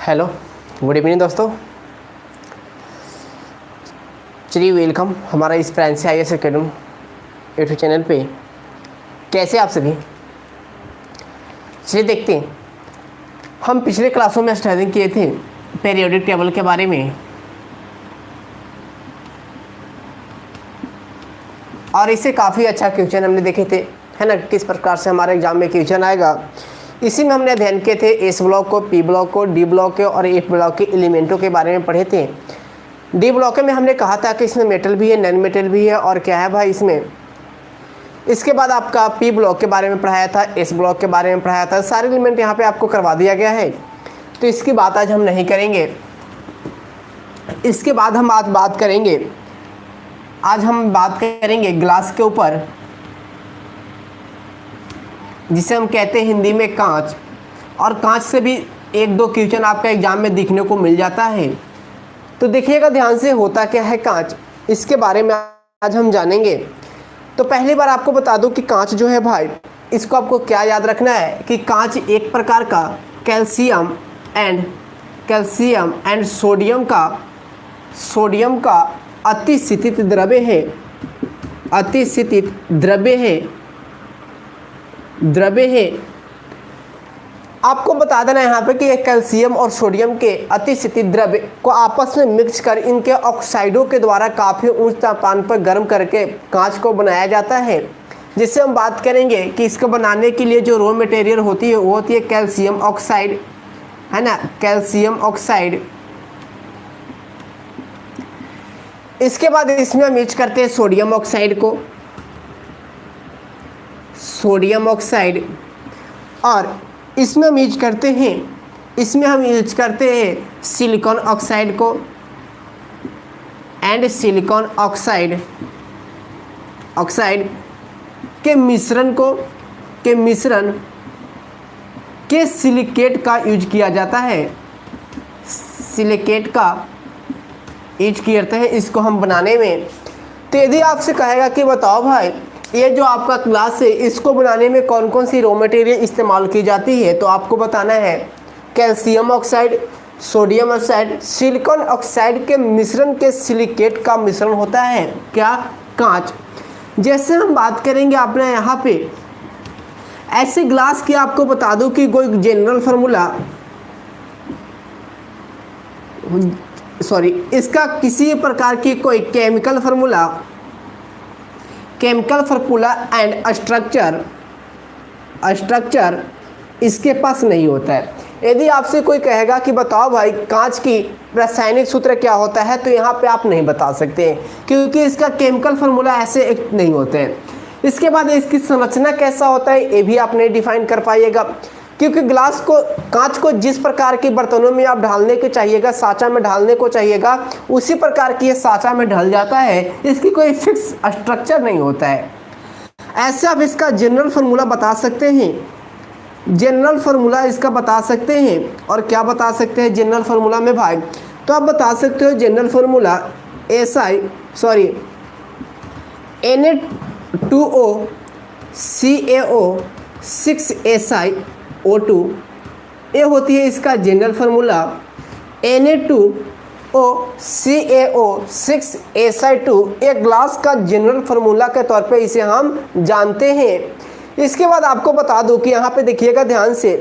Hello, good evening दोस्तों। चलिए welcome हमारा इस fancy IAS academy YouTube channel पे। कैसे आप सभी? चलिए देखते हैं, हम पिछले क्लासों में स्टडी किए थे पीरियोडिक टेबल के बारे में, और इससे काफ़ी अच्छा क्वेश्चन हमने देखे थे, है ना, किस प्रकार से हमारे एग्जाम में क्वेश्चन आएगा। इसी में हमने अध्ययन किए थे एस ब्लॉक को, पी ब्लॉक को, डी ब्लॉक के और एफ ब्लॉक के एलिमेंटों के बारे में पढ़े थे। डी ब्लॉक में हमने कहा था कि इसमें मेटल भी है, नॉन मेटल भी है, और क्या है भाई इसमें। इसके बाद आपका पी ब्लॉक के बारे में पढ़ाया था, एस ब्लॉक के बारे में पढ़ाया था, सारे एलिमेंट यहाँ पे आपको करवा दिया गया है। तो इसकी बात आज हम नहीं करेंगे। इसके बाद हम आज बात करेंगे ग्लास के ऊपर, जिसे हम कहते हैं हिंदी में कांच। और कांच से भी एक दो क्वेश्चन आपका एग्जाम में दिखने को मिल जाता है। तो देखिएगा ध्यान से, होता क्या है कांच, इसके बारे में आज हम जानेंगे। तो पहली बार आपको बता दूं कि कांच जो है भाई, इसको आपको क्या याद रखना है कि कांच एक प्रकार का कैल्शियम एंड सोडियम का अतिस्थितित द्रव्य है। आपको बता देना यहाँ पे कि कैल्शियम और सोडियम के अतिस्थितित द्रव्य को आपस में मिक्स कर इनके ऑक्साइडों के द्वारा काफ़ी उच्च तापमान पर गर्म करके कांच को बनाया जाता है। जिससे हम बात करेंगे कि इसको बनाने के लिए जो रॉ मटेरियल होती है वो होती है कैल्शियम ऑक्साइड, है ना, कैल्शियम ऑक्साइड। इसके बाद इसमें हम यूज करते हैं सोडियम ऑक्साइड, और इसमें हम यूज करते हैं सिलिकॉन ऑक्साइड को एंड सिलिकॉन ऑक्साइड के मिश्रण के सिलिकेट का यूज किया जाता है। सिलिकेट का यूज करते हैं इसको हम बनाने में। तो यदि आपसे कहेगा कि बताओ भाई, ये जो आपका क्लास है इसको बनाने में कौन कौन सी रॉ मटेरियल इस्तेमाल की जाती है, तो आपको बताना है calcium oxide, sodium oxide, silicon oxide के मिश्रण के सिलिकेट का मिश्रण होता है क्या, कांच। जैसे हम बात करेंगे अपने यहाँ पे ऐसे ग्लास की, आपको बता दूं कि कोई जनरल फार्मूला, इसका किसी प्रकार की कोई केमिकल फार्मूला एंड स्ट्रक्चर इसके पास नहीं होता है। यदि आपसे कोई कहेगा कि बताओ भाई कांच की रासायनिक सूत्र क्या होता है, तो यहाँ पे आप नहीं बता सकते हैं, क्योंकि इसका केमिकल फार्मूला ऐसे नहीं होते हैं। इसके बाद इसकी संरचना कैसा होता है ये भी आप नहीं डिफाइन कर पाइएगा, क्योंकि कांच को जिस प्रकार के बर्तनों में आप ढालने को चाहिएगा, साँचा में ढालने को चाहिएगा, उसी प्रकार की ये साँचा में ढल जाता है। इसकी कोई फिक्स स्ट्रक्चर नहीं होता है। ऐसे आप इसका जनरल फार्मूला बता सकते हैं, और क्या बता सकते हैं जनरल फार्मूला में भाई, तो आप बता सकते हो general formula Na2O CaO 6SiO2, ये होती है इसका general formula. Na2O CaO 6Si2 एक ग्लास का जनरल फार्मूला के तौर पे इसे हम जानते हैं। इसके बाद आपको बता दूं कि यहाँ पे देखिएगा ध्यान से,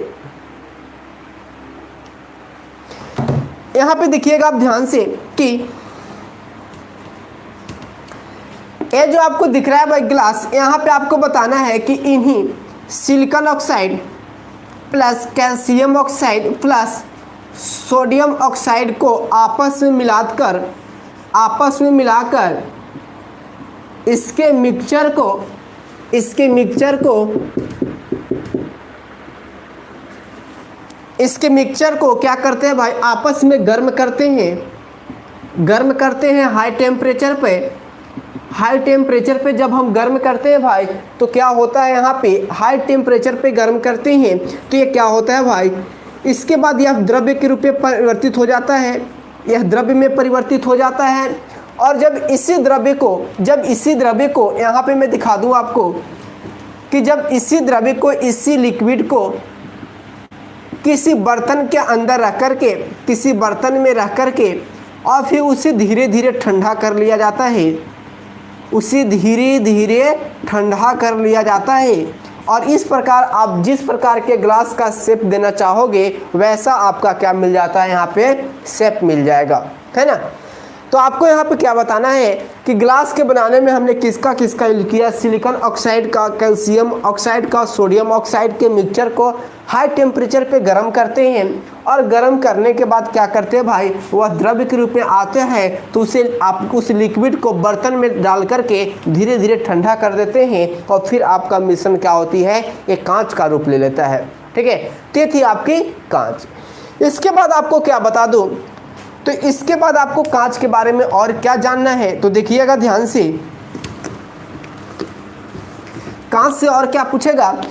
कि ये जो आपको दिख रहा है भाई ग्लास, यहाँ पे आपको बताना है कि इन्हीं silicon oxide plus calcium oxide plus sodium oxide को आपस में मिलाकर इसके मिक्सचर को क्या करते हैं भाई, आपस में गर्म करते हैं हाई टेम्परेचर पे। जब हम गर्म करते हैं भाई, तो क्या होता है, यहाँ पे हाई टेम्परेचर पे गर्म करते हैं, तो ये क्या होता है भाई, इसके बाद यह द्रव्य के रूप में परिवर्तित हो जाता है। और जब इसी द्रव्य को यहाँ पे मैं दिखा दूँ आपको कि जब इसी द्रव्य को, इसी लिक्विड को किसी बर्तन के अंदर रख करके, किसी बर्तन में रख करके और फिर उसे धीरे धीरे ठंडा कर लिया जाता है, उसे धीरे धीरे ठंडा कर लिया जाता है। और इस प्रकार आप जिस प्रकार के ग्लास का शेप देना चाहोगे वैसा आपका क्या मिल जाता है, यहाँ पे शेप मिल जाएगा, है ना। तो आपको यहाँ पे क्या बताना है कि ग्लास के बनाने में हमने किसका किसका यूज किया, सिलिकॉन ऑक्साइड का, कैल्शियम ऑक्साइड का, सोडियम ऑक्साइड के मिक्सचर को हाई टेम्परेचर पे गर्म करते हैं और गर्म करने के बाद क्या करते हैं भाई, वह द्रव्य के रूप में आते हैं। तो उसे आप उस लिक्विड को बर्तन में डाल करके धीरे धीरे ठंडा कर देते हैं और फिर आपका मिश्रण क्या होती है, एक कांच का रूप ले लेता है, ठीक है। तो ये थी आपकी कांच। इसके बाद आपको क्या बता दूं, तो इसके बाद आपको कांच के बारे में और क्या जानना है, तो देखिएगा ध्यान से। कांच से और क्या पूछेगा,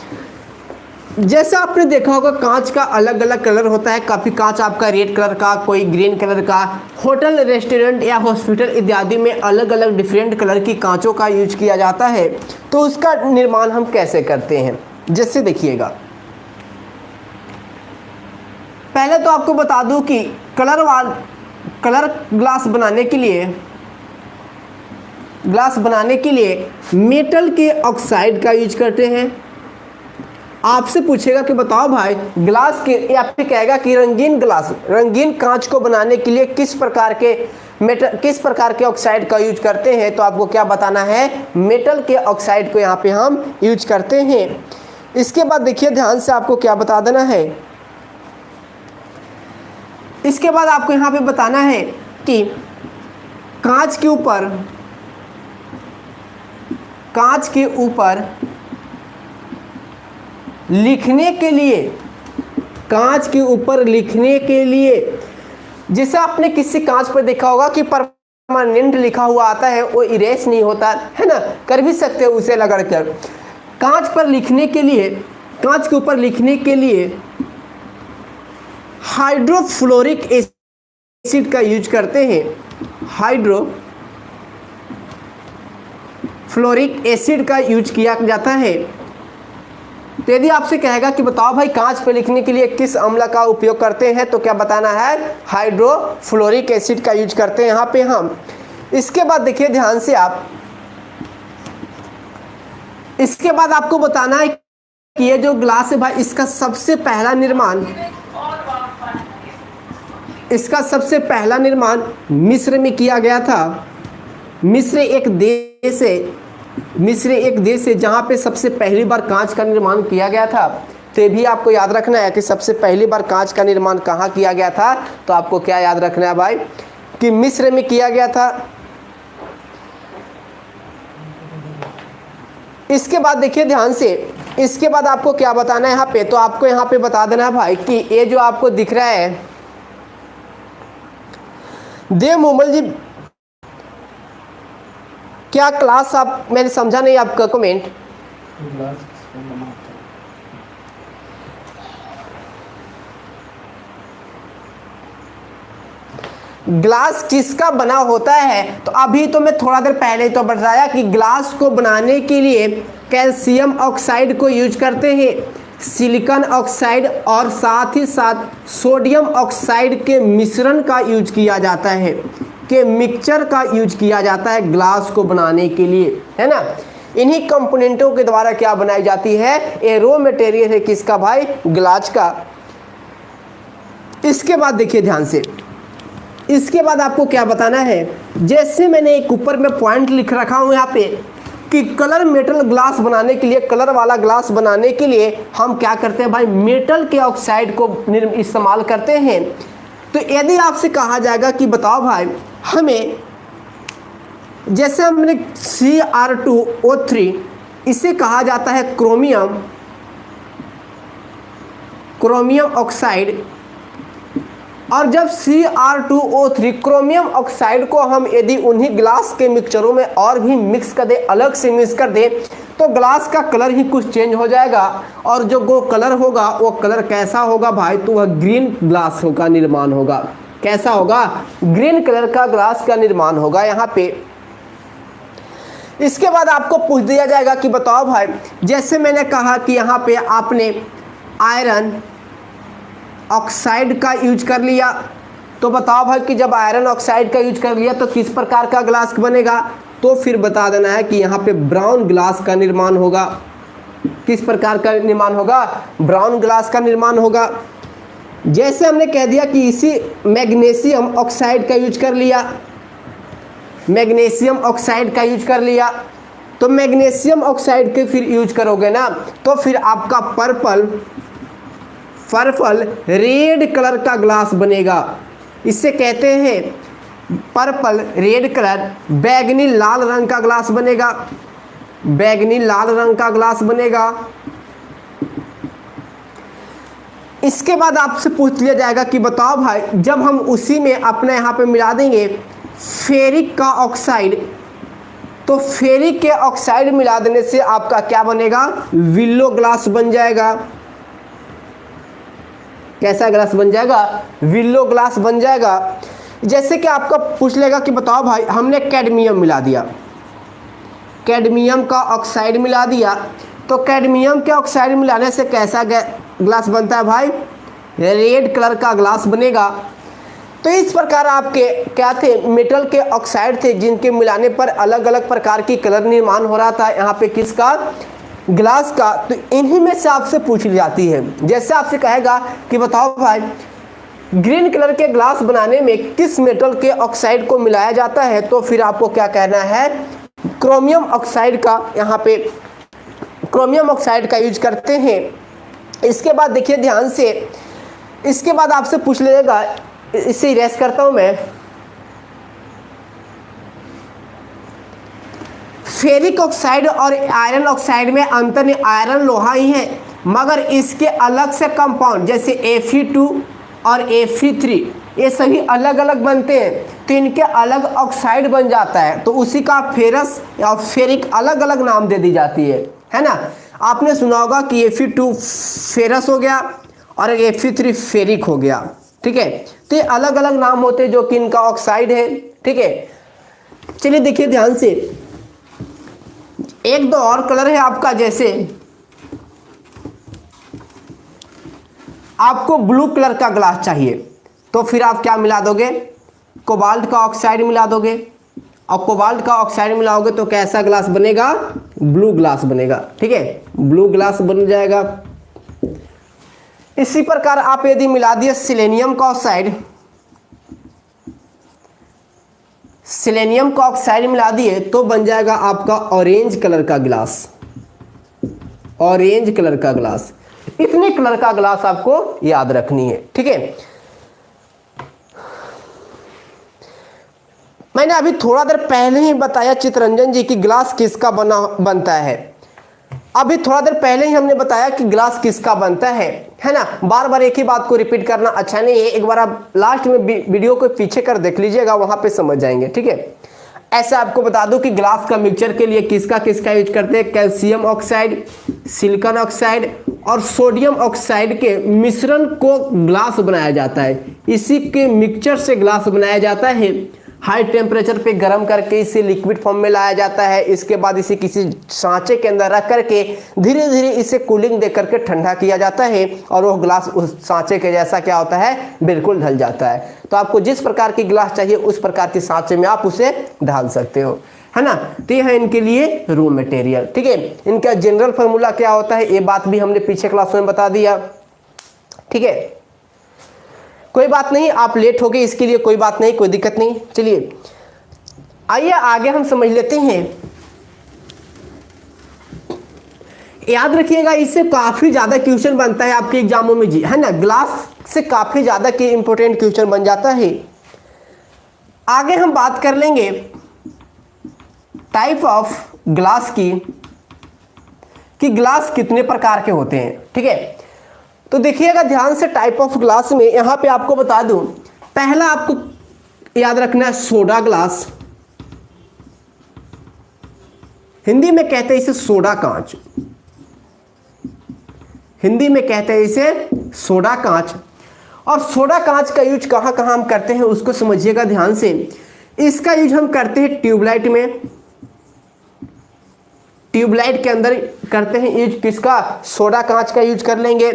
जैसा आपने देखा होगा कांच का अलग अलग कलर होता है। काफ़ी कांच आपका रेड कलर का, कोई ग्रीन कलर का, होटल रेस्टोरेंट या हॉस्पिटल इत्यादि में अलग अलग डिफरेंट कलर की कांचों का यूज किया जाता है। तो उसका निर्माण हम कैसे करते हैं, जैसे देखिएगा, पहले तो आपको बता दूं कि कलर ग्लास बनाने के लिए मेटल के ऑक्साइड का यूज करते हैं। आपसे पूछेगा कि बताओ भाई ग्लास के, या फिर कहेगा कि रंगीन कांच को बनाने के लिए किस प्रकार के ऑक्साइड का यूज करते हैं, तो आपको क्या बताना है, मेटल के ऑक्साइड को यहाँ पे हम यूज करते हैं। इसके बाद देखिए ध्यान से, आपको क्या बता देना है, इसके बाद आपको यहाँ पे बताना है कि कांच के ऊपर लिखने के लिए जैसे आपने किसी कांच पर देखा होगा कि परमानेंट लिखा हुआ आता है, वो इरेज नहीं होता है ना, कर भी सकते हो उसे रगड़कर। कांच के ऊपर लिखने के लिए हाइड्रोफ्लोरिक एसिड का यूज करते हैं। हाइड्रोफ्लोरिक एसिड का यूज किया जाता है। तो यदि आपसे कहेगा कि बताओ भाई कांच पर लिखने के लिए किस अम्ल का उपयोग करते हैं, तो क्या बताना है, हाइड्रोफ्लोरिक एसिड का यूज करते हैं यहाँ पे हम। इसके बाद देखिए ध्यान से आप, इसके बाद आपको बताना है कि ये जो ग्लास है भाई, इसका सबसे पहला निर्माण मिस्र में किया गया था। मिस्र एक देश है जहाँ पे सबसे पहली बार कांच का निर्माण किया गया था। तो ये भी आपको याद रखना है कि सबसे पहली बार कांच का निर्माण कहाँ किया गया था, तो आपको क्या याद रखना है भाई, कि मिस्र में किया गया था। इसके बाद देखिए ध्यान से, इसके बाद आपको क्या बताना है यहाँ पे, तो आपको यहाँ पे बता देना है भाई कि ये जो आपको दिख रहा है, देव मोमल जी, क्या क्लास आप, मैंने समझा नहीं आपका कमेंट। ग्लास किसका बना होता है, तो अभी तो मैं थोड़ा देर पहले तो बताया कि ग्लास को बनाने के लिए कैल्शियम ऑक्साइड को यूज करते हैं, सिलिकॉन ऑक्साइड और साथ ही साथ सोडियम ऑक्साइड के मिश्रण का यूज किया जाता है, के मिक्सचर का यूज किया जाता है ग्लास को बनाने के लिए, है ना। इन्हीं कंपोनेंटों के द्वारा क्या बनाई जाती है, ये रॉ मटेरियल है किसका भाई, ग्लास का। इसके बाद देखिए ध्यान से, इसके बाद आपको क्या बताना है, जैसे मैंने एक ऊपर में पॉइंट लिख रखा हूं यहाँ पे कि कलर मेटल ग्लास बनाने के लिए, कलर वाला ग्लास बनाने के लिए हम क्या करते हैं भाई, मेटल के ऑक्साइड को इस्तेमाल करते हैं। तो यदि आपसे कहा जाएगा कि बताओ भाई हमें, जैसे हमने Cr2O3, इसे कहा जाता है क्रोमियम ऑक्साइड, और जब Cr2O3 क्रोमियम ऑक्साइड को हम यदि उन्हीं ग्लास के मिक्सचरों में और भी मिक्स कर दे, अलग से मिक्स कर दे, तो ग्लास का कलर ही कुछ चेंज हो जाएगा। और जो वो कलर होगा, वो कलर कैसा होगा भाई, तो वह ग्रीन ग्लास का निर्माण होगा। कैसा होगा, ग्रीन कलर का ग्लास का निर्माण होगा यहाँ पे। इसके बाद आपको पूछ दिया जाएगा कि बताओ भाई, जैसे मैंने कहा कि यहाँ पे आपने आयरन, ऑक्साइड का यूज कर लिया, तो बताओ भाई कि जब आयरन ऑक्साइड का यूज कर लिया तो किस प्रकार का ग्लास बनेगा, तो फिर बता देना है कि यहाँ पे ब्राउन ग्लास का निर्माण होगा। किस प्रकार का निर्माण होगा, ब्राउन ग्लास का निर्माण होगा। जैसे हमने कह दिया कि इसी मैग्नीशियम ऑक्साइड का यूज कर लिया, मैग्नीशियम ऑक्साइड का यूज कर लिया, तो मैग्नीशियम ऑक्साइड के फिर यूज करोगे ना तो फिर आपका पर्पल रेड कलर का ग्लास बनेगा। इससे कहते हैं पर्पल रेड कलर, बैगनी लाल रंग का ग्लास बनेगा, बैगनी लाल रंग का ग्लास बनेगा। इसके बाद आपसे पूछ लिया जाएगा कि बताओ भाई जब हम उसी में अपने यहाँ पे मिला देंगे फेरिक का ऑक्साइड, तो फेरिक के ऑक्साइड मिला देने से आपका क्या बनेगा, विलो ग्लास बन जाएगा। कैसा ग्लास बन जाएगा, विलो ग्लास बन जाएगा। जैसे कि आपका पूछ लेगा कि बताओ भाई हमने कैडमियम मिला दिया, कैडमियम का ऑक्साइड मिला दिया, तो कैडमियम के ऑक्साइड मिलाने से कैसा ग्लास बनता है भाई, रेड कलर का ग्लास बनेगा। तो इस प्रकार आपके क्या थे, मेटल के ऑक्साइड थे जिनके मिलाने पर अलग अलग प्रकार की कलर निर्माण हो रहा था यहाँ पे किसका, ग्लास का। तो इन्हीं में से आपसे पूछ ली जाती है। जैसे आपसे कहेगा कि बताओ भाई ग्रीन कलर के ग्लास बनाने में किस मेटल के ऑक्साइड को मिलाया जाता है, तो फिर आपको क्या कहना है, क्रोमियम ऑक्साइड का, यहाँ पे क्रोमियम ऑक्साइड का यूज करते हैं। इसके बाद देखिए ध्यान से, इसके बाद आपसे पूछ लेगा, इसे इरेज करता हूं मैं, फेरिक ऑक्साइड और आयरन ऑक्साइड में अंतर नहीं, आयरन लोहा ही है मगर इसके अलग से कंपाउंड जैसे Fe2 और Fe3 ये सभी अलग अलग बनते हैं, तो इनके अलग ऑक्साइड बन जाता है, तो उसी का फेरस या फेरिक अलग अलग नाम दे दी जाती है ना। आपने सुना होगा कि Fe2 फेरस हो गया और Fe3 फेरिक हो गया, ठीक है। तो ये अलग अलग नाम होते हैं जो कि इनका ऑक्साइड है, ठीक है। चलिए देखिए ध्यान से, एक दो और कलर है आपका, जैसे आपको ब्लू कलर का ग्लास चाहिए, तो फिर आप क्या मिला दोगे, कोबाल्ट का ऑक्साइड मिला दोगे, और कोबाल्ट का ऑक्साइड मिलाओगे तो कैसा ग्लास बनेगा, ब्लू ग्लास बनेगा, ठीक है, ब्लू ग्लास बन जाएगा। इसी प्रकार आप यदि मिला दिए सिलेनियम का ऑक्साइड, सिलेनियम का ऑक्साइड मिला दिए तो बन जाएगा आपका ऑरेंज कलर का ग्लास, ऑरेंज कलर का ग्लास। इतने कलर का ग्लास आपको याद रखनी है, ठीक है। मैंने अभी थोड़ा देर पहले ही बताया चित्ररंजन जी कि ग्लास किसका बनता है, अभी थोड़ा देर पहले ही हमने बताया कि ग्लास किसका बनता है ना। बार बार एक ही बात को रिपीट करना अच्छा नहीं है, एक बार आप लास्ट में वीडियो को पीछे कर देख लीजिएगा, वहां पे समझ जाएंगे, ठीक है। ऐसा आपको बता दूं कि ग्लास का मिक्सचर के लिए किसका किसका यूज करते हैं, कैल्शियम ऑक्साइड, सिलिकॉन ऑक्साइड और सोडियम ऑक्साइड के मिश्रण को ग्लास बनाया जाता है। इसी के मिक्सचर से ग्लास बनाया जाता है। हाई टेम्परेचर पे गर्म करके इसे लिक्विड फॉर्म में लाया जाता है। इसके बाद इसे किसी सांचे के अंदर रख करके धीरे धीरे इसे कूलिंग दे करके ठंडा किया जाता है और वो ग्लास उस सांचे के जैसा क्या होता है, बिल्कुल ढल जाता है। तो आपको जिस प्रकार की ग्लास चाहिए उस प्रकार के सांचे में आप उसे ढाल सकते हो, है ना। तो ये है इनके लिए रॉ मटेरियल, ठीक है। इनका जनरल फार्मूला क्या होता है ये बात भी हमने पीछे क्लास में बता दिया, ठीक है। कोई बात नहीं, आप लेट हो गए इसके लिए कोई बात नहीं, कोई दिक्कत नहीं। चलिए आइए आगे हम समझ लेते हैं। याद रखिएगा इससे काफी ज्यादा क्वेश्चन बनता है आपके एग्जामों में जी, है ना। ग्लास से काफी ज्यादा के इंपॉर्टेंट क्वेश्चन बन जाता है। आगे हम बात कर लेंगे टाइप ऑफ ग्लास की, कि ग्लास कितने प्रकार के होते हैं, ठीक है। तो देखिएगा ध्यान से, टाइप ऑफ ग्लास में यहां पे आपको बता दूं, पहला आपको याद रखना है सोडा ग्लास, हिंदी में कहते हैं इसे सोडा कांच, हिंदी में कहते हैं इसे सोडा कांच। और सोडा कांच का यूज कहां कहां हम करते हैं उसको समझिएगा ध्यान से। इसका यूज हम करते हैं ट्यूबलाइट में, ट्यूबलाइट के अंदर करते हैं यूज किसका, सोडा कांच का यूज कर लेंगे।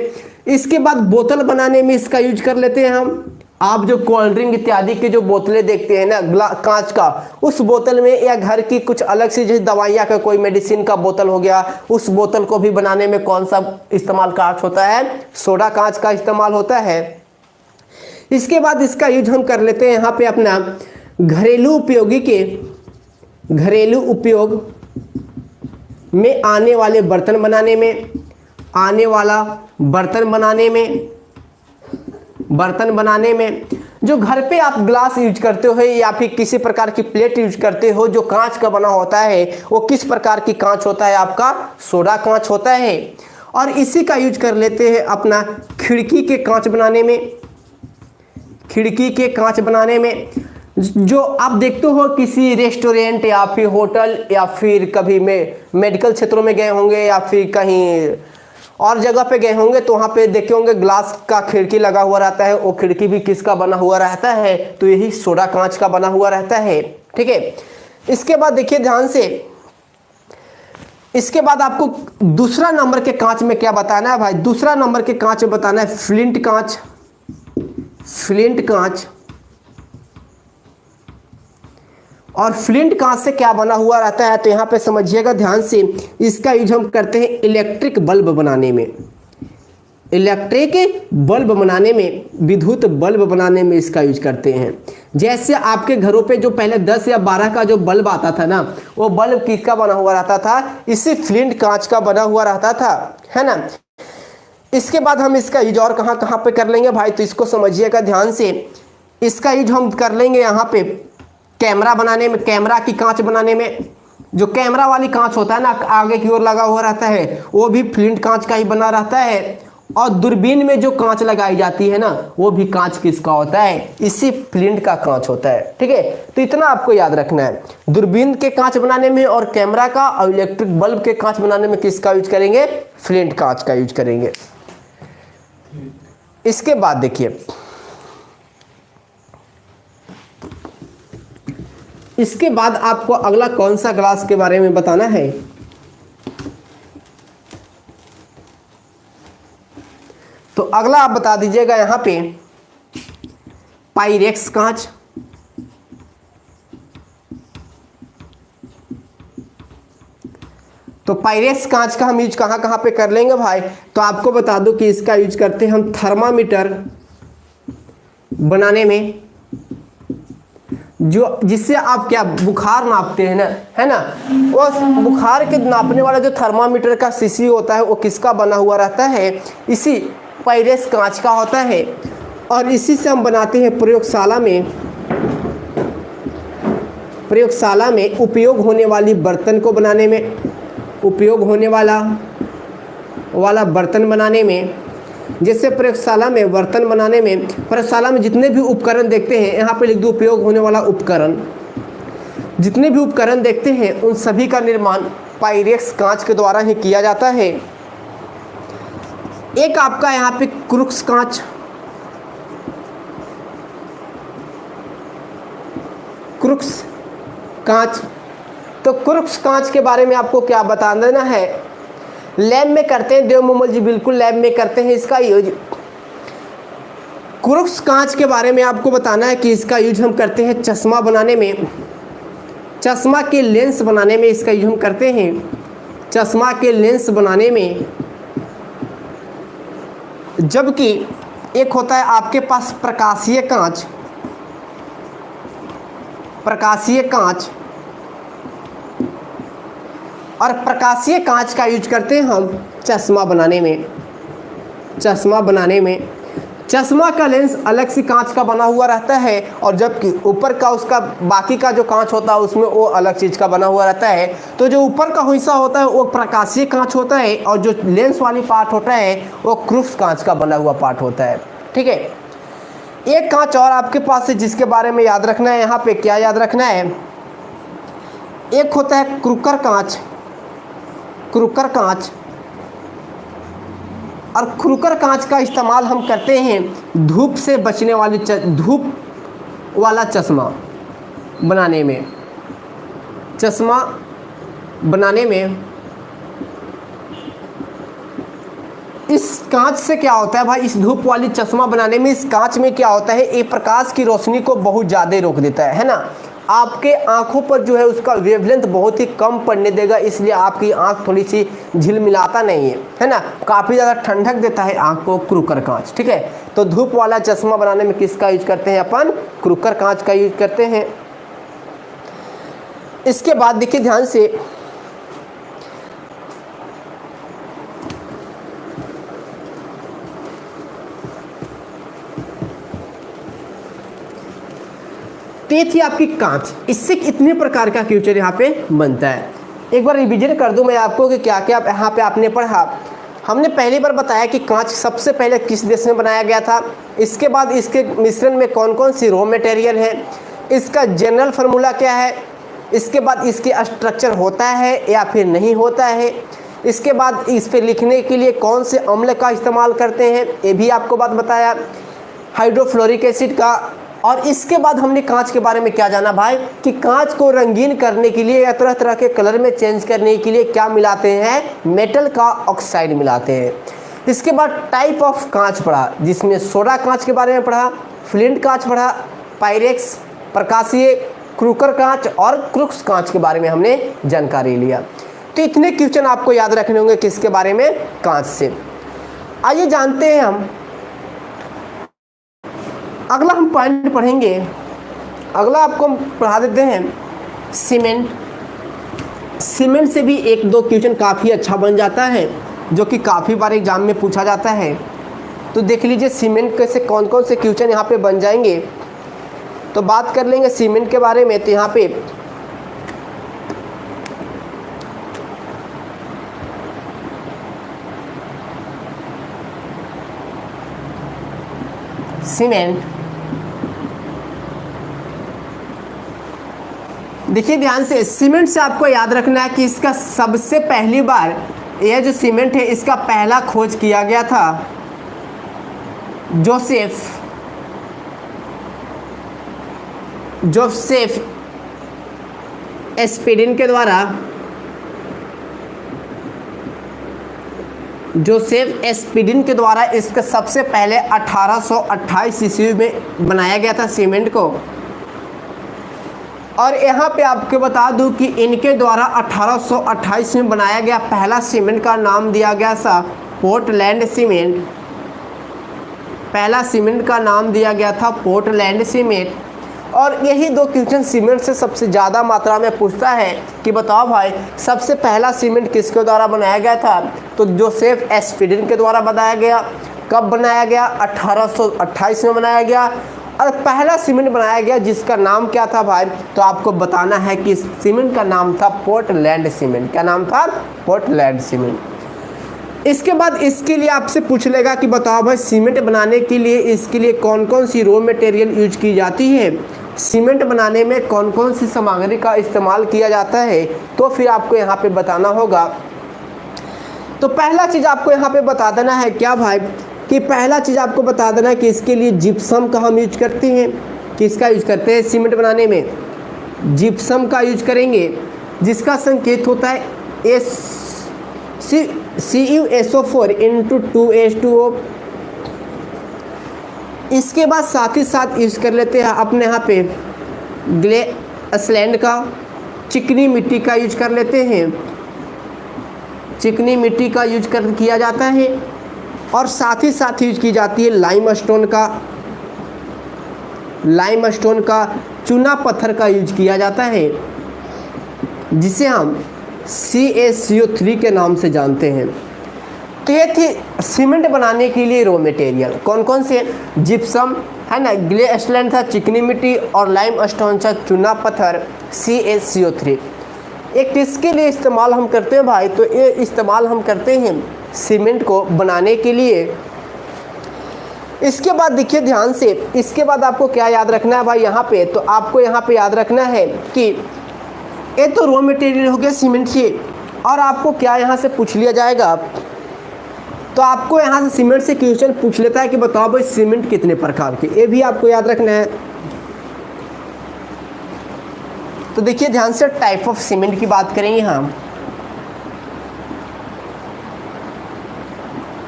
इसके बाद बोतल बनाने में इसका यूज कर लेते हैं हम। आप जो कोल्ड ड्रिंक इत्यादि के जो बोतलें देखते हैं ना कांच का, उस बोतल में या घर की कुछ अलग से जैसे दवाइयाँ का कोई मेडिसिन का बोतल हो गया, उस बोतल को भी बनाने में कौन सा इस्तेमाल कांच होता है? सोडा कांच का इस्तेमाल होता है। इसके बाद इसका यूज हम कर लेते हैं यहाँ पे अपना घरेलू उपयोग में आने वाले बर्तन बनाने में, बर्तन बनाने में जो घर पे आप ग्लास यूज करते हो या फिर किसी प्रकार की प्लेट यूज करते हो जो कांच का बना होता है, वो किस प्रकार की कांच होता है? आपका सोडा कांच होता है। और इसी का यूज कर लेते हैं अपना खिड़की के कांच बनाने में, जो आप देखते हो किसी रेस्टोरेंट या फिर होटल या फिर कभी मेडिकल क्षेत्रों में गए होंगे या फिर कहीं और जगह पे गए होंगे तो वहाँ पे देखे होंगे ग्लास का खिड़की लगा हुआ रहता है। वो खिड़की भी किसका बना हुआ रहता है? तो यही सोडा कांच का बना हुआ रहता है। ठीक है, इसके बाद देखिए ध्यान से, इसके बाद आपको दूसरा नंबर के कांच में क्या बताना है भाई? दूसरा नंबर के कांच में बताना है फ्लिंट कांच। और फ्लिंट कांच से क्या बना हुआ रहता है? तो यहाँ पे समझिएगा ध्यान से, इसका यूज हम करते हैं इलेक्ट्रिक बल्ब बनाने में, विद्युत बल्ब बनाने में इसका यूज करते हैं। जैसे आपके घरों पे जो पहले 10 या 12 का जो बल्ब आता था ना, वो बल्ब किसका बना हुआ रहता था? इसी फ्लिंट कांच का बना हुआ रहता था, है ना। इसके बाद हम इसका यूज और कहाँ पे कर लेंगे भाई? तो इसको समझिएगा ध्यान से, इसका यूज हम कर लेंगे यहाँ पे कैमरा बनाने में, कैमरा की कांच बनाने में। जो कैमरा वाली कांच होता है ना, आगे की ओर लगा हुआ रहता है, वो भी फ्लिंट कांच का ही बना रहता है। और दूरबीन में जो कांच लगाई जाती है ना, वो भी कांच किसका होता है? इसी फ्लिंट का कांच होता है। ठीक है, तो इतना आपको याद रखना है। दूरबीन के कांच बनाने में और कैमरा का और इलेक्ट्रिक बल्ब के कांच बनाने में किसका यूज करेंगे? फ्लिंट कांच का यूज करेंगे। इसके बाद देखिए, इसके बाद आपको अगला कौन सा ग्लास के बारे में बताना है? तो अगला आप बता दीजिएगा यहाँ पे पाइरेक्स कांच। तो पाइरेक्स कांच का हम यूज कहाँ पे कर लेंगे भाई? तो आपको बता दूं कि इसका यूज करते हैं हम थर्मामीटर बनाने में, जो जिससे आप क्या बुखार नापते हैं ना, है ना। वो बुखार के नापने वाला जो थर्मामीटर का शीशी होता है, वो किसका बना हुआ रहता है? इसी पाइरेक्स कांच का होता है। और इसी से हम बनाते हैं प्रयोगशाला में उपयोग होने वाली बर्तन को बनाने में, उपयोग होने वाला बर्तन बनाने में। जैसे प्रयोगशाला में बर्तन बनाने में, प्रयोगशाला में जितने भी उपकरण देखते हैं, यहाँ पे लिख दो उपयोग होने वाला उपकरण। जितने भी उपकरण देखते हैं उन सभी का निर्माण पाइरेक्स कांच के द्वारा ही किया जाता है। एक आपका यहाँ पे क्रूक्स कांच। तो क्रूक्स कांच के बारे में आपको क्या बता देना है? लैब में करते हैं देवमोमल जी, बिल्कुल लैब में करते हैं इसका यूज। क्रूक्स कांच के बारे में आपको बताना है कि इसका यूज हम करते हैं चश्मा बनाने में, चश्मा के लेंस बनाने में इसका यूज हम करते हैं, चश्मा के लेंस बनाने में। जबकि एक होता है आपके पास प्रकाशीय कांच, और प्रकाशीय कांच का यूज करते हैं हम चश्मा बनाने में। चश्मा का लेंस अलग सी कांच का बना हुआ रहता है, और जबकि ऊपर का उसका बाकी का जो कांच होता है उसमें वो अलग चीज़ का बना हुआ रहता है। तो जो ऊपर का हिस्सा होता है वो प्रकाशीय कांच होता है, और जो लेंस वाली पार्ट होता है वो क्रूक्स कांच का बना हुआ पार्ट होता है। ठीक है, एक कांच और आपके पास है जिसके बारे में याद रखना है। यहाँ पे क्या याद रखना है? एक होता है क्रूकर कांच, और क्रूकर कांच का इस्तेमाल हम करते हैं धूप से बचने वाली धूप वाला चश्मा बनाने में। इस कांच से क्या होता है भाई, इस धूप वाली चश्मा बनाने में इस कांच में क्या होता है, ये प्रकाश की रोशनी को बहुत ज़्यादा रोक देता है ना। आपके आंखों पर जो है उसका वेवलेंथ बहुत ही कम पड़ने देगा, इसलिए आपकी आंख थोड़ी सी झिलमिलाता नहीं है ना, काफ़ी ज़्यादा ठंडक देता है आंख को क्रूकर कांच। ठीक है, तो धूप वाला चश्मा बनाने में किसका यूज करते हैं अपन, क्रूकर कांच का यूज करते हैं। इसके बाद देखिए ध्यान से, ये थी आपकी कांच। इससे कितने प्रकार का क्वेश्चन यहाँ पे बनता है, एक बार रिवीजन कर दूं मैं आपको कि क्या क्या यहाँ पे आपने पढ़ा। हमने पहली बार बताया कि कांच सबसे पहले किस देश में बनाया गया था, इसके बाद इसके मिश्रण में कौन कौन सी रॉ मटेरियल है, इसका जनरल फार्मूला क्या है, इसके बाद इसके स्ट्रक्चर होता है या फिर नहीं होता है, इसके बाद इस पर लिखने के लिए कौन से अम्ल का इस्तेमाल करते हैं, ये भी आपको बात बताया, हाइड्रोफ्लोरिक एसिड का। और इसके बाद हमने कांच के बारे में क्या जाना भाई, कि कांच को रंगीन करने के लिए या तरह तरह के कलर में चेंज करने के लिए क्या मिलाते हैं, मेटल का ऑक्साइड मिलाते हैं। इसके बाद टाइप ऑफ कांच पढ़ा, जिसमें सोडा कांच के बारे में पढ़ा, फ्लिंट कांच पढ़ा, पायरेक्स प्रकाशीय, क्रूकर कांच और क्रूक्स कांच के बारे में हमने जानकारी लिया। तो इतने क्वेश्चन आपको याद रखने होंगे किसके बारे में, कांच से। आइए जानते हैं हम अगला हम पॉइंट पढ़ेंगे। अगला आपको हम पढ़ा देते हैं सीमेंट। सीमेंट से भी एक दो क्वेश्चन काफ़ी अच्छा बन जाता है, जो कि काफ़ी बार एग्जाम में पूछा जाता है। तो देख लीजिए सीमेंट से कौन कौन से क्वेश्चन यहाँ पे बन जाएंगे। तो बात कर लेंगे सीमेंट के बारे में। तो यहाँ पे सीमेंट, देखिए ध्यान से, सीमेंट से आपको याद रखना है कि इसका सबसे पहली बार, यह जो सीमेंट है इसका पहला खोज किया गया था जोसेफ एस्पिडिन के द्वारा। जोसेफ एस्पिडिन के द्वारा इसका सबसे पहले 1828 ईस्वी में बनाया गया था सीमेंट को। और यहाँ पे आपको बता दूं कि इनके द्वारा 1828 में बनाया गया पहला सीमेंट का नाम दिया गया था पोर्टलैंड सीमेंट। पहला सीमेंट का नाम दिया गया था पोर्टलैंड सीमेंट। और यही दो क्वेश्चन सीमेंट से सबसे ज़्यादा मात्रा में पूछता है कि बताओ भाई सबसे पहला सीमेंट किसके द्वारा बनाया गया था। तो जोसेफ एस्पिडिन के द्वारा बनाया गया। कब बनाया गया, 1828 में बनाया गया। और पहला सीमेंट बनाया गया जिसका नाम क्या था भाई, तो आपको बताना है कि सीमेंट का नाम था पोर्टलैंड सीमेंट। क्या नाम था, पोर्टलैंड सीमेंट। इसके बाद इसके लिए आपसे पूछ लेगा कि बताओ भाई सीमेंट बनाने के लिए इसके लिए कौन कौन सी रॉ मटेरियल यूज की जाती है, सीमेंट बनाने में कौन कौन सी सामग्री का इस्तेमाल किया जाता है, तो फिर आपको यहाँ पे बताना होगा। तो पहला चीज़ आपको यहाँ पे बता देना है क्या भाई, कि पहला चीज़ आपको बता देना है कि इसके लिए जिप्सम का हम यूज करते हैं। किसका यूज करते हैं सीमेंट बनाने में, जिप्सम का यूज करेंगे, जिसका संकेत होता है CuSO4 × 2H2O। इसके बाद साथ ही साथ यूज कर लेते हैं अपने यहाँ पे ग्लेसलैंड का, चिकनी मिट्टी का यूज कर लेते हैं, चिकनी मिट्टी का यूज किया जाता है। और साथ ही साथ यूज की जाती है लाइमस्टोन का चूना पत्थर का यूज किया जाता है, जिसे हम CaCO3 के नाम से जानते हैं। तो ये थी सीमेंट बनाने के लिए रॉ मटेरियल। कौन कौन से, जिप्सम है ना, ग्लेसलैंड था चिकनी मिट्टी, और लाइमस्टोन था चूना पत्थर, CaCO3। एक किसके लिए इस्तेमाल हम करते हैं भाई, तो ये इस्तेमाल हम करते हैं सीमेंट को बनाने के लिए। इसके बाद देखिए ध्यान से, इसके बाद आपको क्या याद रखना है भाई यहाँ पे, तो आपको यहाँ पे याद रखना है कि ये तो रॉ मटेरियल हो गया सीमेंट से। और आपको क्या यहाँ से पूछ लिया जाएगा, तो आपको यहाँ से सीमेंट से क्वेश्चन पूछ लेता है कि बताओ भाई सीमेंट कितने प्रकार के, ये भी आपको याद रखना है। तो देखिए ध्यान से, टाइप ऑफ सीमेंट की बात करेंगे हम।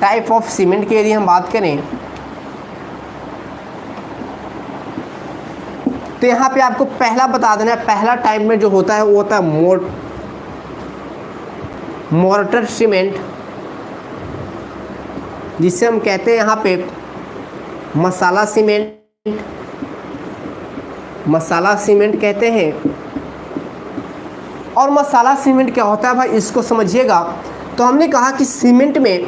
टाइप ऑफ सीमेंट की यदि हम बात करें तो यहाँ पे आपको पहला बता देना है, पहला टाइप में जो होता है वो होता है मोर्टर सीमेंट, जिसे हम कहते हैं यहाँ पे मसाला सीमेंट कहते हैं। और मसाला सीमेंट क्या होता है भाई, इसको समझिएगा। तो हमने कहा कि सीमेंट में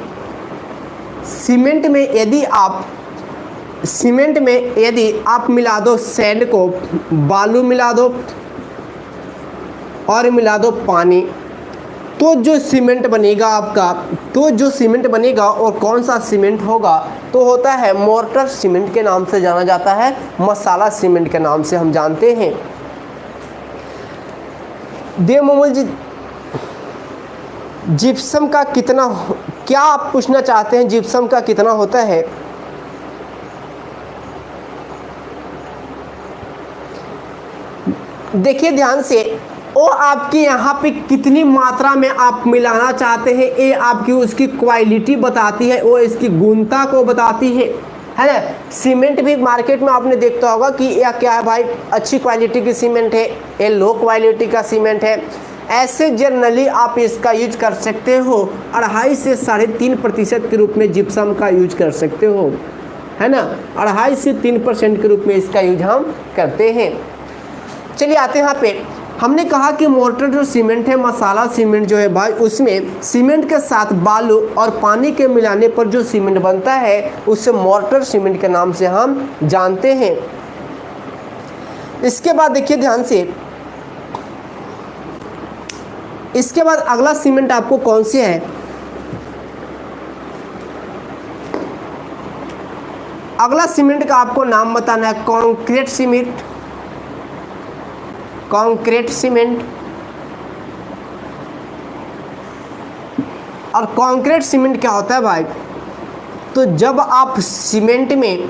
यदि आप मिला दो सैंड को, बालू मिला दो और मिला दो पानी, तो जो सीमेंट बनेगा और कौन सा सीमेंट होगा, तो होता है मोर्टर सीमेंट के नाम से जाना जाता है, मसाला सीमेंट के नाम से हम जानते हैं। मोमल जी, जिप्सम का कितना, क्या आप पूछना चाहते हैं, जिप्सम का कितना होता है? देखिए ध्यान से, वो आपके यहाँ पे कितनी मात्रा में आप मिलाना चाहते हैं, ये आपकी उसकी क्वालिटी बताती है, वो इसकी गुणता को बताती है ना। सीमेंट भी मार्केट में आपने देखता होगा कि यह क्या है भाई, अच्छी क्वालिटी की सीमेंट है, ये लो क्वालिटी का सीमेंट है। ऐसे जनरली आप इसका यूज कर सकते हो 2.5 से 3.5% के रूप में जिप्सम का यूज कर सकते हो, है ना। 2.5 से 3% के रूप में इसका यूज हम करते हैं। चलिए आते हैं यहाँ पे, हमने कहा कि मोर्टर जो सीमेंट है, मसाला सीमेंट जो है भाई, उसमें सीमेंट के साथ बालू और पानी के मिलाने पर जो सीमेंट बनता है उसे मोर्टर सीमेंट के नाम से हम जानते हैं। इसके बाद देखिए ध्यान से, इसके बाद अगला सीमेंट आपको कौन सी है, अगला सीमेंट का आपको नाम बताना है, कंक्रीट सीमेंट। और कंक्रीट सीमेंट क्या होता है भाई, तो जब आप सीमेंट में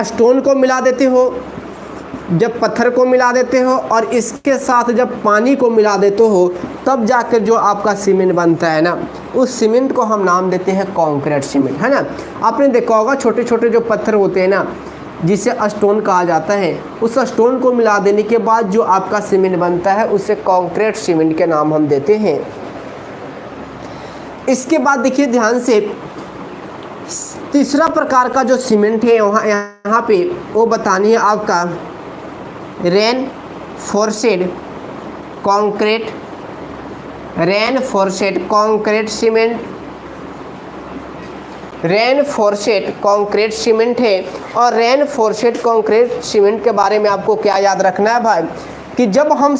स्टोन को मिला देते हो, जब पत्थर को मिला देते हो और इसके साथ जब पानी को मिला देते हो, तब जाकर जो आपका सीमेंट बनता है ना, उस सीमेंट को हम नाम देते हैं कंक्रीट सीमेंट, है ना। आपने देखा होगा छोटे छोटे जो पत्थर होते हैं ना, जिसे स्टोन कहा जाता है, उस स्टोन को मिला देने के बाद जो आपका सीमेंट बनता है उसे कंक्रीट सीमेंट के नाम हम देते हैं। इसके बाद देखिए ध्यान से, तीसरा प्रकार का जो सीमेंट है यहाँ पे वो बतानी है आपका रेनफोर्सेड कंक्रीट सीमेंट। रेनफोर्सेड कंक्रीट सीमेंट है। और रेनफोर्सेड कंक्रीट सीमेंट के बारे में आपको क्या याद रखना है भाई, कि जब हम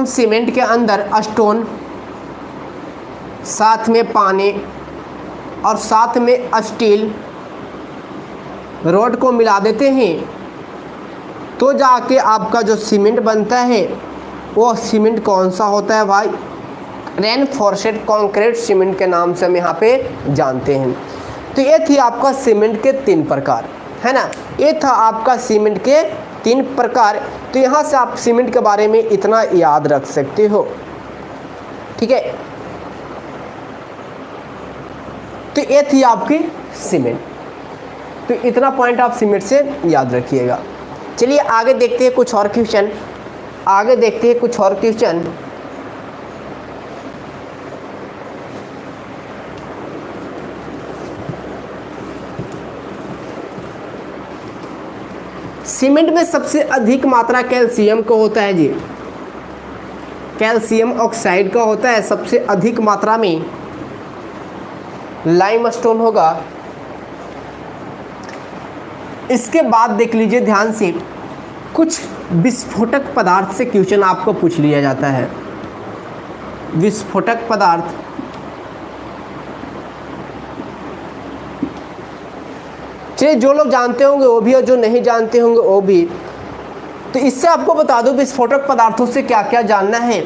सीमेंट के अंदर स्टोन, साथ में पानी और साथ में स्टील रॉड को मिला देते हैं, तो जाके आपका जो सीमेंट बनता है वो सीमेंट कौन सा होता है भाई, रेनफोर्सेड कंक्रीट सीमेंट के नाम से हम यहाँ पे जानते हैं। तो ये थी आपका सीमेंट के 3 प्रकार, है ना। ये था आपका सीमेंट के 3 प्रकार। तो यहाँ से आप सीमेंट के बारे में इतना याद रख सकते हो, ठीक है। तो ये थी आपकी सीमेंट, तो इतना पॉइंट आप सीमेंट से याद रखिएगा। चलिए आगे देखते हैं कुछ और क्वेश्चन। सीमेंट में सबसे अधिक मात्रा कैल्शियम का होता है जी, कैल्शियम ऑक्साइड का होता है सबसे अधिक मात्रा में। लाइमस्टोन होगा। इसके बाद देख लीजिए ध्यान से, कुछ विस्फोटक पदार्थ से क्वेश्चन आपको पूछ लिया जाता है। विस्फोटक पदार्थ, चलिए जो लोग जानते होंगे वो भी और जो नहीं जानते होंगे वो भी। तो इससे आपको बता दूं विस्फोटक पदार्थों से क्या क्या जानना है।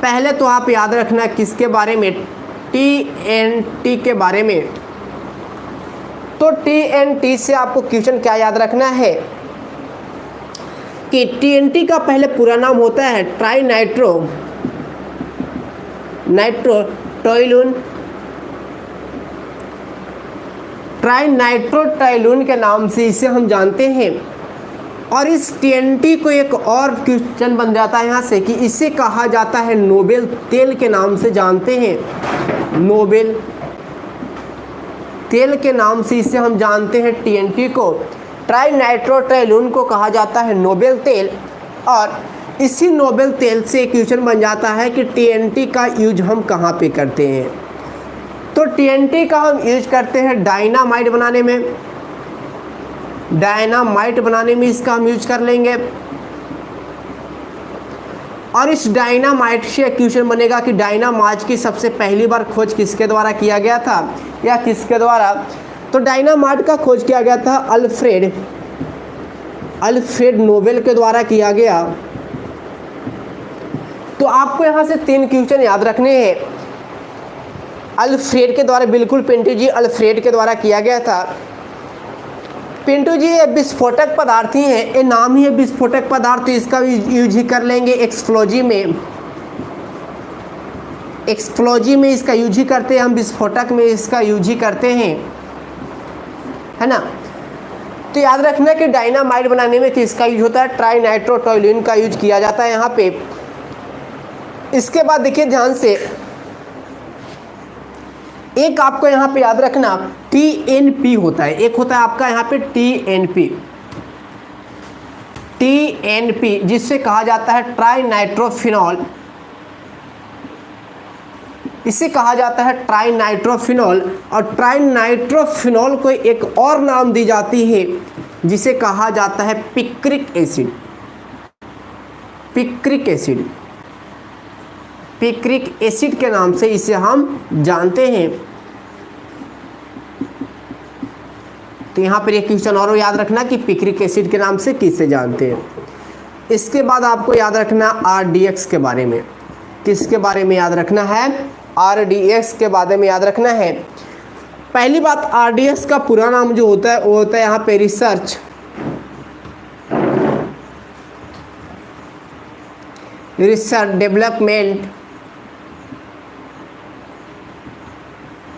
पहले तो आप याद रखना किसके बारे में, TNT के बारे में। तो TNT से आपको क्वेश्चन क्या याद रखना है कि TNT का पहले पूरा नाम होता है ट्राई नाइट्रोटाइलून के नाम से इसे हम जानते हैं। और इस TNT को एक और क्वेश्चन बन जाता है यहाँ से कि इसे कहा जाता है नोबेल तेल के नाम से जानते हैं। नोबेल तेल के नाम से इसे हम जानते हैं। TNT को ट्राई नाइट्रोटाइलून को कहा जाता है नोबेल तेल। और इसी नोबेल तेल से क्वेश्चन बन जाता है कि TNT का यूज हम कहाँ पे करते हैं। तो TNT का हम यूज करते हैं डायनामाइट बनाने में। डायनामाइट बनाने में इसका हम यूज कर लेंगे। और इस डायनामाइट से क्वेश्चन बनेगा कि डायनामाइट की सबसे पहली बार खोज किसके द्वारा किया गया था या किसके द्वारा। तो डायनामाइट का खोज किया गया था अल्फ्रेड नोबेल के द्वारा किया गया। तो आपको यहाँ से 3 क्वेश्चन याद रखने हैं। अल्फ्रेड के द्वारा, बिल्कुल पिंटू जी, अल्फ्रेड के द्वारा किया गया था। पिंटू जी ये विस्फोटक पदार्थ ही है, ये नाम ही है विस्फोटक पदार्थ, तो इसका यूज ही कर लेंगे एक्सप्लोजी में। एक्सप्लोजी में इसका यूज ही करते हैं हम, विस्फोटक में इसका यूज ही करते हैं, है ना। तो याद रखना कि डायनामाइट बनाने में किसका यूज होता है, ट्राई नाइट्रोटाइलून का यूज किया जाता है यहाँ पे। इसके बाद देखिए ध्यान से, एक आपको यहाँ पे याद रखना TNP होता है, एक होता है आपका यहाँ पे TNP जिससे कहा जाता है ट्राई नाइट्रोफिनॉल। इसे कहा जाता है ट्राई नाइट्रोफिनॉल। और ट्राई नाइट्रोफिनॉल को एक और नाम दी जाती है जिसे कहा जाता है पिक्रिक एसिड। पिक्रिक एसिड के नाम से इसे हम जानते हैं। तो यहाँ पर एक क्वेश्चन और याद रखना कि पिक्रिक एसिड के नाम से किसे जानते हैं। इसके बाद आपको याद रखना RDX के बारे में। किसके बारे में याद रखना है, RDX के बारे में याद रखना है। पहली बात, RDX का पूरा नाम जो होता है वो होता है यहाँ पे research development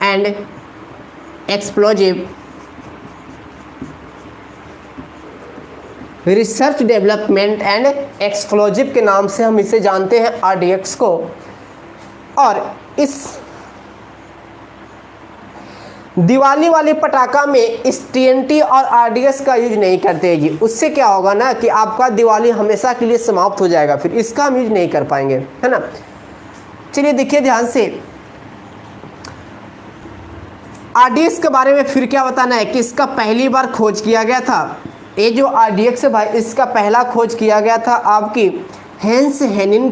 and explosive. Research development and explosive के नाम से हम इसे जानते हैं RDX को। और इस दिवाली वाले पटाखा में इस TNT और RDX का यूज नहीं करते जी। उससे क्या होगा ना कि आपका दिवाली हमेशा के लिए समाप्त हो जाएगा, फिर इसका हम यूज नहीं कर पाएंगे, है ना। चलिए देखिए ध्यान से, RDX के बारे में फिर क्या बताना है कि इसका पहली बार खोज किया गया था। ये जो RDX है भाई, इसका पहला खोज किया गया था आपकी हेंस हेनिन